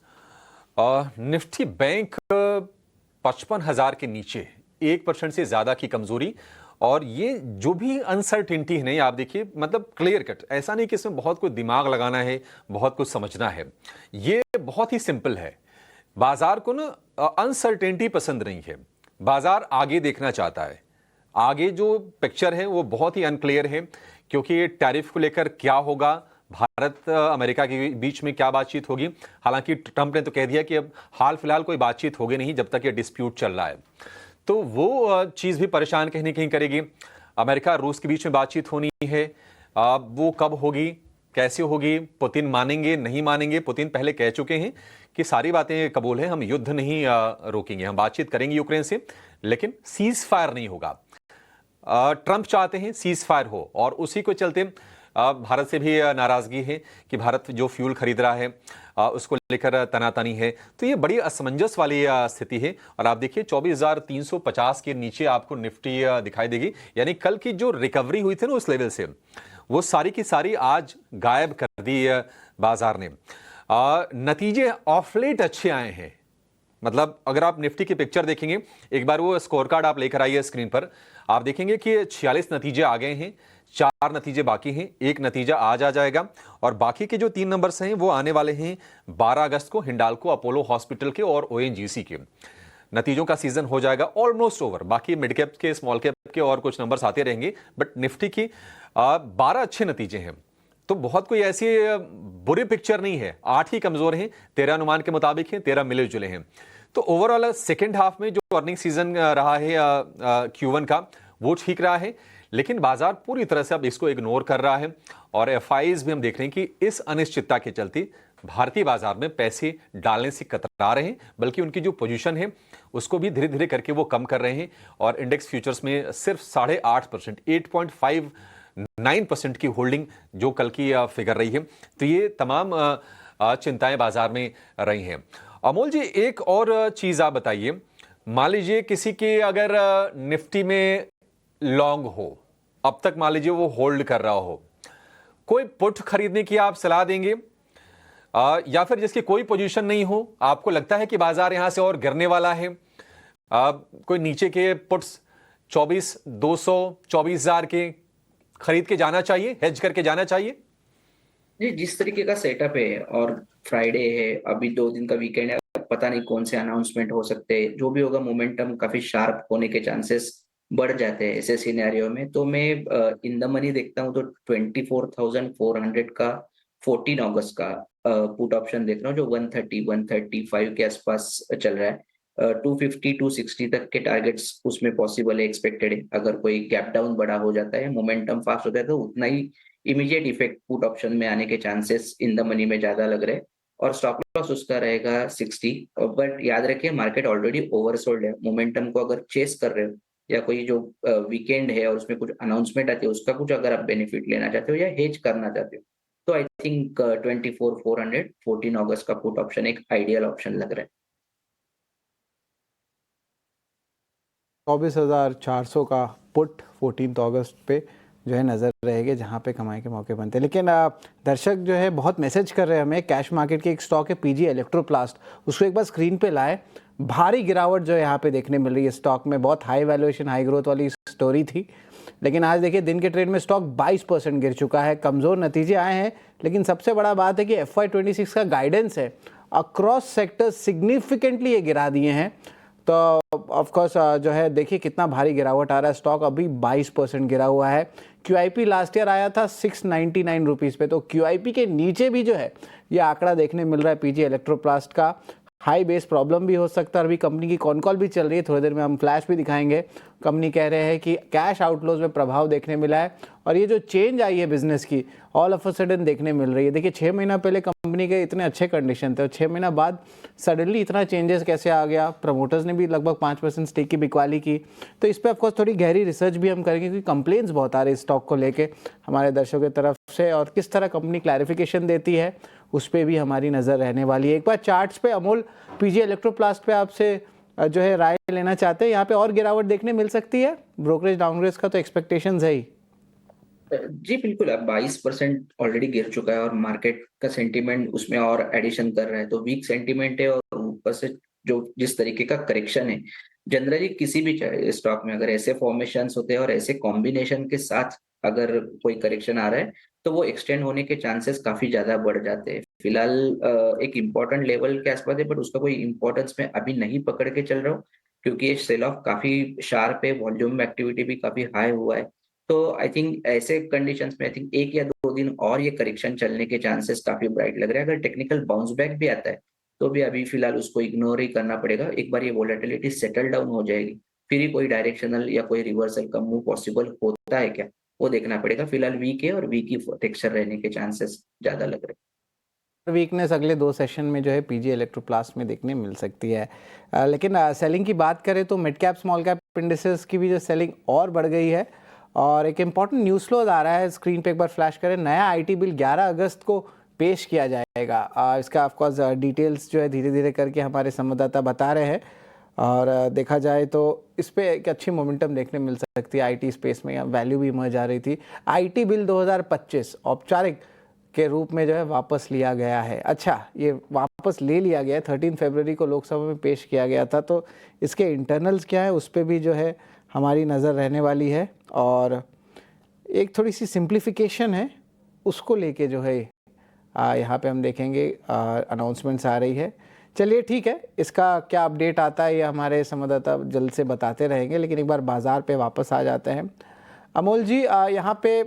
निफ्टी बैंक 55,000 के नीचे 1% से ज्यादा की कमजोरी। और ये जो भी अनसर्टेनिटी है नहीं, आप देखिए मतलब क्लियर कट, ऐसा नहीं कि इसमें बहुत कुछ दिमाग लगाना है, बहुत कुछ समझना है। ये बहुत ही सिंपल है। बाजार को ना अनसर्टेनिटी पसंद नहीं है, बाजार आगे देखना चाहता है। आगे जो पिक्चर है वो बहुत ही अनक्लियर है, क्योंकि टैरिफ को लेकर क्या होगा, भारत अमेरिका के बीच में क्या बातचीत होगी। हालांकि ट्रंप ने तो कह दिया कि अब हाल फिलहाल कोई बातचीत होगी नहीं जब तक ये डिस्प्यूट चल रहा है। तो वो चीज़ भी परेशान कहीं ना कहीं करेगी। अमेरिका रूस के बीच में बातचीत होनी है, वो कब होगी, कैसे होगी, पुतिन मानेंगे नहीं मानेंगे। पुतिन पहले कह चुके हैं कि सारी बातें कबूल है, हम युद्ध नहीं रोकेंगे, हम बातचीत करेंगे यूक्रेन से, लेकिन सीज फायर नहीं होगा। ट्रंप चाहते हैं सीज फायर हो, और उसी को चलते भारत से भी नाराजगी है कि भारत जो फ्यूल खरीद रहा है उसको लेकर तनातनी है। तो ये बड़ी असमंजस वाली स्थिति है। और आप देखिए 24,350 के नीचे आपको निफ्टी दिखाई देगी, यानी कल की जो रिकवरी हुई थी ना उस लेवल से, वो सारी की सारी आज गायब कर दी बाजार ने। नतीजे ऑफ लेट अच्छे आए हैं। मतलब अगर आप निफ्टी की पिक्चर देखेंगे, एक बार वो स्कोर कार्ड आप लेकर आइए स्क्रीन पर, आप देखेंगे कि 46 नतीजे आ गए हैं, 4 नतीजे बाकी हैं, 1 नतीजा आज आ जाएगा। और बाकी के जो 3 नंबर्स हैं वो आने वाले हैं 12 अगस्त को, हिंडाल्को, अपोलो हॉस्पिटल के और ओएनजीसी के। नतीजों का सीजन हो जाएगा ऑलमोस्ट ओवर। बाकी मिड कैप के, स्मॉल कैप के और कुछ नंबर्स आते रहेंगे, बट निफ्टी की 12 अच्छे नतीजे हैं। तो बहुत कोई ऐसी बुरी पिक्चर नहीं है। 8 ही कमजोर हैं, 13 अनुमान के मुताबिक हैं, 13 मिले जुले हैं। तो ओवरऑल सेकेंड हाफ में जो अर्निंग सीजन रहा है Q1 का, वो ठीक रहा है, लेकिन बाजार पूरी तरह से अब इसको इग्नोर कर रहा है। और एफआईज भी हम देख रहे हैं कि इस अनिश्चितता के चलते भारतीय बाजार में पैसे डालने से कतरा रहे हैं, बल्कि उनकी जो पोजीशन है उसको भी धीरे धीरे करके वो कम कर रहे हैं। और इंडेक्स फ्यूचर्स में सिर्फ 8.5%, 8.59% की होल्डिंग जो कल की फिगर रही है। तो ये तमाम चिंताएं बाजार में रही हैं। अमोल जी, एक और चीज आप बताइए, मान लीजिए किसी के अगर निफ्टी में लॉन्ग हो, अब तक मान लीजिए वो होल्ड कर रहा हो, कोई पुट खरीदने की आप सलाह देंगे? या फिर जिसकी कोई पोजीशन नहीं हो, आपको लगता है कि बाजार यहां से और गिरने वाला है, कोई नीचे के पुट्स 24,200, 24,000 के खरीद के जाना चाहिए, हेज करके जाना चाहिए? जी, जिस तरीके का सेटअप है और फ्राइडे है, अभी 2 दिन का वीकेंड है, पता नहीं कौन से अनाउंसमेंट हो सकते हैं, जो भी होगा मोमेंटम काफी शार्प होने के चांसेस बढ़ जाते हैं ऐसे सिनेरियो में। तो मैं इन द मनी देखता हूँ तो 24,400 का 14 अगस्त का पुट ऑप्शन देख रहा हूँ, जो 130-135 के आसपास चल रहा है। 250-260 तक के टारगेट्स उसमें पॉसिबल है, एक्सपेक्टेड है। अगर कोई गैप डाउन बड़ा हो जाता है, मोमेंटम फास्ट होता है, तो उतना ही इमीडिएट इफेक्ट पुट ऑप्शन में आने के चांसेस इन द मनी में ज्यादा लग रहे हैं। और स्टॉप लॉस उसका रहेगा 60। बट याद रखिए मार्केट ऑलरेडी ओवरसोल्ड है। मोमेंटम को अगर चेस कर रहे हो, या कोई जो वीकेंड है और उसमें कुछ अनाउंसमेंट आती है, उसका कुछ अगर आप बेनिफिट लेना चाहते हो या हेज करना चाहते हो, तो आई थिंक 24,400 14 अगस्त का पुट ऑप्शन एक आइडियल ऑप्शन लग रहा है। 24,400 का पुट 14 अगस्त पे जो है नज़र रहेंगे, जहाँ पे कमाई के मौके बनते हैं। लेकिन दर्शक जो है बहुत मैसेज कर रहे हैं हमें। कैश मार्केट के एक स्टॉक है पीजी इलेक्ट्रोप्लास्ट, उसको एक बार स्क्रीन पे लाए। भारी गिरावट जो है यहाँ पे देखने मिल रही है स्टॉक में। बहुत हाई वैल्यूएशन, हाई ग्रोथ वाली स्टोरी थी, लेकिन आज देखिए दिन के ट्रेड में स्टॉक 22% गिर चुका है। कमज़ोर नतीजे आए हैं, लेकिन सबसे बड़ा बात है कि FY26 का गाइडेंस है, अक्रॉस सेक्टर सिग्निफिकेंटली ये गिरा दिए हैं। तो ऑफ कोर्स जो है देखिए कितना भारी गिरावट आ रहा है। स्टॉक अभी 22% गिरा हुआ है। QIP लास्ट ईयर आया था 699 रुपीज़ पे, तो QIP के नीचे भी जो है ये आंकड़ा देखने मिल रहा है पीजी इलेक्ट्रोप्लास्ट का। हाई बेस प्रॉब्लम भी हो सकता है। अभी कंपनी की कॉन कॉल भी चल रही है, थोड़ी देर में हम फ्लैश भी दिखाएंगे। कंपनी कह रहे हैं कि कैश आउटफ्लोज में प्रभाव देखने मिला है, और ये जो चेंज आई है बिजनेस की ऑल ऑफ अ सडन देखने मिल रही है। देखिए 6 महीना पहले कंपनी के इतने अच्छे कंडीशन थे, और 6 महीना बाद सडनली इतना चेंजेस कैसे आ गया। प्रमोटर्स ने भी लगभग 5% स्टेक की बिकवाली की। तो इस पर ऑफकोर्स थोड़ी गहरी रिसर्च भी हम करेंगे, क्योंकि कंप्लेंट्स बहुत आ रहे हैं स्टॉक को लेके हमारे दर्शकों की तरफ से, और किस तरह कंपनी क्लैरिफिकेशन देती है उस पर भी हमारी नज़र रहने वाली है। एक बार चार्ट्स पे अमोल पीजी इलेक्ट्रोप्लास्ट पे आपसे जो है राय लेना चाहते हैं, यहाँ पे और गिरावट देखने मिल सकती है? ब्रोकरेज डाउनग्रेड्स का तो एक्सपेक्टेशंस है ही। जी बिल्कुल, अब 22% ऑलरेडी गिर चुका है और मार्केट का सेंटीमेंट उसमें और एडिशन कर रहा है, तो वीक सेंटीमेंट है और ऊपर से जो जिस तरीके का करेक्शन है जनरली किसी भी स्टॉक में अगर ऐसे फॉर्मेशंस होते हैं और ऐसे कॉम्बिनेशन के साथ अगर कोई करेक्शन आ रहा है तो वो एक्सटेंड होने के चांसेस काफी ज्यादा बढ़ जाते हैं। फिलहाल एक इम्पोर्टेंट लेवल के आसपास है बट उसका कोई इंपॉर्टेंस में अभी नहीं पकड़ के चल रहा हूँ क्योंकि ये सेल ऑफ काफी शार्प है, वॉल्यूम में एक्टिविटी भी काफी हाई हुआ है। तो आई थिंक ऐसे कंडीशंस में आई थिंक 1 या 2 दिन और ये करेक्शन चलने के चांसेस काफी ब्राइट लग रहे हैं। अगर टेक्निकल बाउंस बैक भी आता है तो भी अभी फिलहाल उसको इग्नोर ही करना पड़ेगा। एक बार ये वोलेटिलिटी सेटल डाउन हो जाएगी फिर ही कोई डायरेक्शनल या कोई रिवर्सल का मूव पॉसिबल होता है क्या वो देखना पड़ेगा। फिलहाल वीक है और वीक ही टेक्सचर रहने के चांसेस ज्यादा लग रहे हैं। वीकनेस अगले 2 सेशन में जो है पीजी इलेक्ट्रोप्लास्ट में देखने मिल सकती है। लेकिन सेलिंग की बात करें तो mid cap small cap indices की भी जो सेलिंग और बढ़ गई है और एक इम्पॉर्टेंट न्यूज़ फ्लो आ रहा है, स्क्रीन पे एक बार फ्लैश करें। नया आईटी बिल 11 अगस्त को पेश किया जाएगा। इसका ऑफकोर्स डिटेल्स जो है धीरे धीरे करके हमारे संवाददाता बता रहे हैं और देखा जाए तो इस पर एक अच्छी मोमेंटम देखने मिल सकती है। आईटी स्पेस में वैल्यू भी इमर्ज आ रही थी। आईटी बिल 2025 औपचारिक के रूप में जो है वापस लिया गया है। अच्छा, ये वापस ले लिया गया है, 13 फरवरी को लोकसभा में पेश किया गया था, तो इसके इंटरनल्स क्या है उस पर भी जो है हमारी नज़र रहने वाली है और एक थोड़ी सी सिंप्लीफिकेशन है उसको लेके जो है यहाँ पे हम देखेंगे अनाउंसमेंट्स आ रही है। चलिए ठीक है, इसका क्या अपडेट आता है ये हमारे संवाददाता जल्द से बताते रहेंगे, लेकिन एक बार बाज़ार पे वापस आ जाते हैं। अमोल जी, यहाँ पे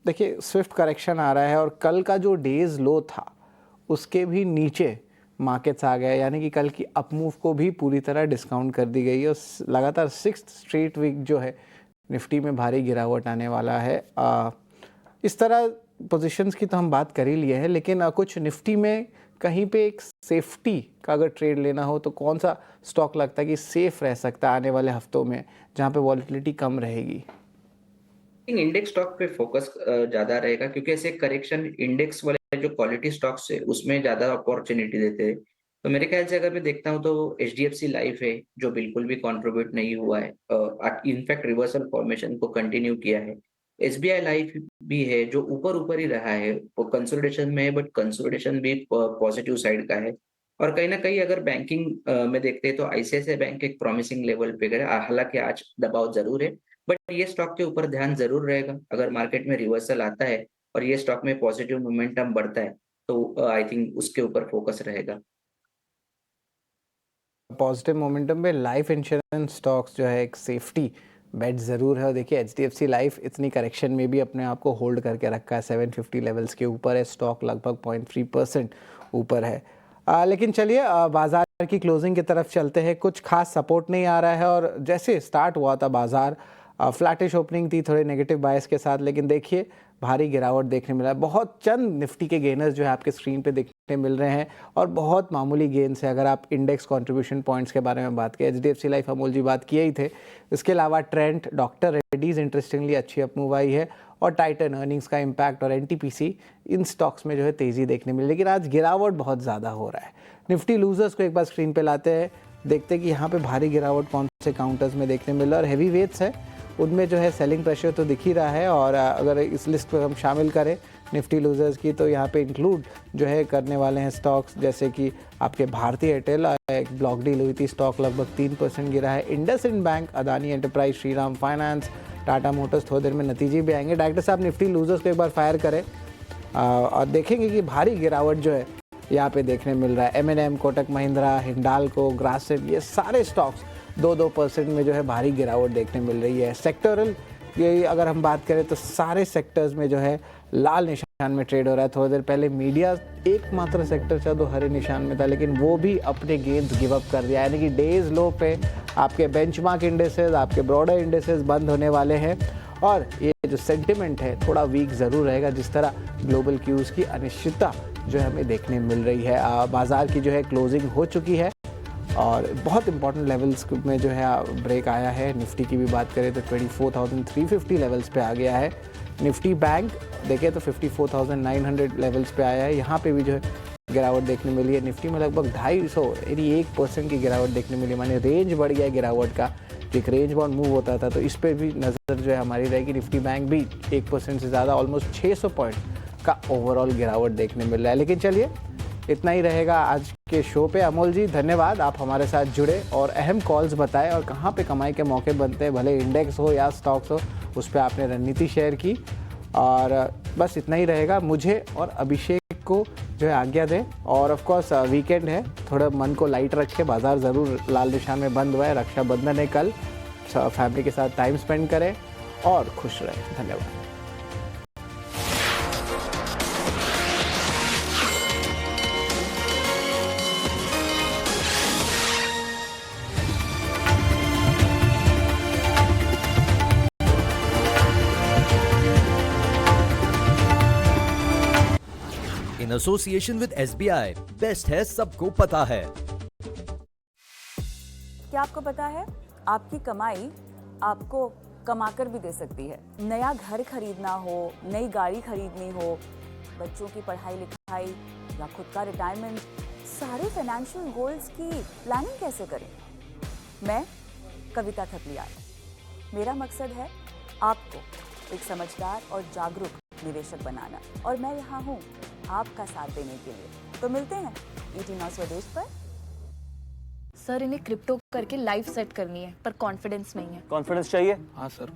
देखिए स्विफ्ट करेक्शन आ रहा है और कल का जो डेज लो था उसके भी नीचे मार्केट्स आ गए, यानी कि कल की अपमूव को भी पूरी तरह डिस्काउंट कर दी गई है और लगातार 6th स्ट्रेट वीक जो है निफ्टी में भारी गिरावट आने वाला है। इस तरह पोजीशंस की तो हम बात कर ही लिए हैं, लेकिन कुछ निफ्टी में कहीं पे एक सेफ्टी का अगर ट्रेड लेना हो तो कौन सा स्टॉक लगता है कि सेफ रह सकता है आने वाले हफ्तों में जहाँ पे वॉलेटिलिटी कम रहेगी? इंडेक्स स्टॉक पे फोकस ज्यादा रहेगा क्योंकि ऐसे करेक्शन इंडेक्स वाले जो क्वालिटी स्टॉक्स है उसमें ज्यादा अपॉर्चुनिटी देते हैं। तो मेरे ख्याल से अगर मैं देखता हूँ तो HDFC लाइफ है जो बिल्कुल भी कंट्रीब्यूट नहीं हुआ है, इनफैक्ट रिवर्सल फॉर्मेशन को कंटिन्यू किया है। SBI लाइफ भी है जो ऊपर ही रहा है, वो कंसोलिडेशन में है बट कंसोलिडेशन भी पॉजिटिव साइड का है। और कहीं ना कहीं अगर बैंकिंग में देखते हैं तो ICICI बैंक एक प्रॉमिसिंग लेवल पे गया, हालांकि आज दबाव जरूर है बट ये स्टॉक के ऊपर ध्यान जरूर रहेगा। अगर मार्केट में रिवर्सल आता है और ये स्टॉक में पॉजिटिव मोमेंटम बढ़ता है तो आई थिंक उसके ऊपर फोकस रहेगा। पॉजिटिव मोमेंटम में लाइफ इंश्योरेंस स्टॉक्स जो है एक सेफ्टी बेट ज़रूर है। और देखिए HDFC लाइफ इतनी करेक्शन में भी अपने आप को होल्ड करके रखा है, 750 लेवल्स के ऊपर है, स्टॉक लगभग 0.3% ऊपर है। लेकिन चलिए बाज़ार की क्लोजिंग की तरफ चलते हैं। कुछ खास सपोर्ट नहीं आ रहा है और जैसे स्टार्ट हुआ था बाज़ार फ्लैटिश ओपनिंग थी थोड़े नेगेटिव बायस के साथ, लेकिन देखिए भारी गिरावट देखने मिला है। बहुत चंद निफ्टी के गेनर्स जो है आपके स्क्रीन पे देखने मिल रहे हैं और बहुत मामूली गेन्स है। अगर आप इंडेक्स कंट्रीब्यूशन पॉइंट्स के बारे में बात करें, HDFC लाइफ अमोल जी बात किए ही थे, इसके अलावा ट्रेंट, डॉक्टर रेड्डीज इंटरेस्टिंगली अच्छी अपमूव आई है और टाइटन अर्निंग्स का इम्पैक्ट और NTPC इन स्टॉक्स में जो है तेज़ी देखने मिली। लेकिन आज गिरावट बहुत ज़्यादा हो रहा है। निफ्टी लूजर्स को एक बार स्क्रीन पर लाते हैं, देखते हैं कि यहाँ पर भारी गिरावट कौन से काउंटर्स में देखने मिल रहा है। और हैवी वेट्स है उनमें जो है सेलिंग प्रेशर तो दिख ही रहा है और अगर इस लिस्ट पर हम शामिल करें निफ्टी लूजर्स की तो यहाँ पे इंक्लूड जो है करने वाले हैं स्टॉक्स जैसे कि आपके भारतीय एयरटेल, एक ब्लॉक डील हुई थी, स्टॉक लगभग 3% गिरा है। IndusInd bank, Adani enterprise, Shriram finance, Tata Motors थोड़ी देर में नतीजे भी आएंगे। डायरेक्टर साहब निफ्टी लूजर्स को एक बार फायर करें और देखेंगे कि भारी गिरावट जो है यहाँ पे देखने मिल रहा है। M&M, कोटक महिंद्रा, हिंडाल्को, ग्रासिम, ये सारे स्टॉक्स 2% में जो है भारी गिरावट देखने मिल रही है। सेक्टरल ये अगर हम बात करें तो सारे सेक्टर्स में जो है लाल निशान में ट्रेड हो रहा है। थोड़ी देर पहले मीडिया एकमात्र सेक्टर था जो हरे निशान में था, लेकिन वो भी अपने गेंस गिव अप कर दिया, यानी कि डेज लो पे आपके बेंचमार्क इंडेसेस, आपके ब्रॉडर इंडेसेस बंद होने वाले हैं और ये जो सेंटिमेंट है थोड़ा वीक ज़रूर रहेगा, जिस तरह ग्लोबल क्यूज़ की अनिश्चितता जो है हमें देखने मिल रही है। बाज़ार की जो है क्लोजिंग हो चुकी है और बहुत इंपॉर्टेंट लेवल्स में जो है ब्रेक आया है। निफ्टी की भी बात करें तो 24,350 लेवल्स पे आ गया है। निफ्टी बैंक देखें तो 54,900 लेवल्स पे आया है। यहाँ पे भी जो है गिरावट देखने मिली है। निफ्टी में लगभग 251% की गिरावट देखने मिली, माने रेंज बढ़ गया गिरावट का। एक रेंज बाउंड मूव होता था तो इस पर भी नज़र जो है हमारी रहेगी। निफ्टी बैंक भी 1% से ज़्यादा ऑलमोस्ट 600 पॉइंट का ओवरऑल गिरावट देखने मिल रहा है। लेकिन चलिए इतना ही रहेगा आज के शो पे। अमोल जी धन्यवाद, आप हमारे साथ जुड़े और अहम कॉल्स बताए और कहाँ पे कमाई के मौके बनते हैं, भले इंडेक्स हो या स्टॉक्स हो, उस पर आपने रणनीति शेयर की। और बस इतना ही रहेगा। मुझे और अभिषेक को जो है आज्ञा दें और ऑफ कोर्स वीकेंड है, थोड़ा मन को लाइट रखे। बाजार ज़रूर लाल निशान में बंद हुआ है, रक्षाबंधन है कल, फैमिली के साथ टाइम स्पेंड करें और खुश रहें। धन्यवाद। In association with SBI, best है सबको पता है। क्या आपको पता है आपकी कमाई आपको कमाकर भी दे सकती है। नया घर खरीदना हो, नई गाड़ी खरीदनी हो, बच्चों की पढ़ाई लिखाई या खुद का रिटायरमेंट, सारे फाइनेंशियल गोल्स की प्लानिंग कैसे करें। मैं कविता थपलियाल, मेरा मकसद है आपको एक समझदार और जागरूक निवेशक बनाना और मैं यहाँ हूँ आपका साथ देने के लिए। तो मिलते हैं ET Now स्वदेश पर। सर इन्हें क्रिप्टो करके लाइफ सेट करनी है पर कॉन्फिडेंस नहीं है। कॉन्फिडेंस चाहिए? हाँ सर।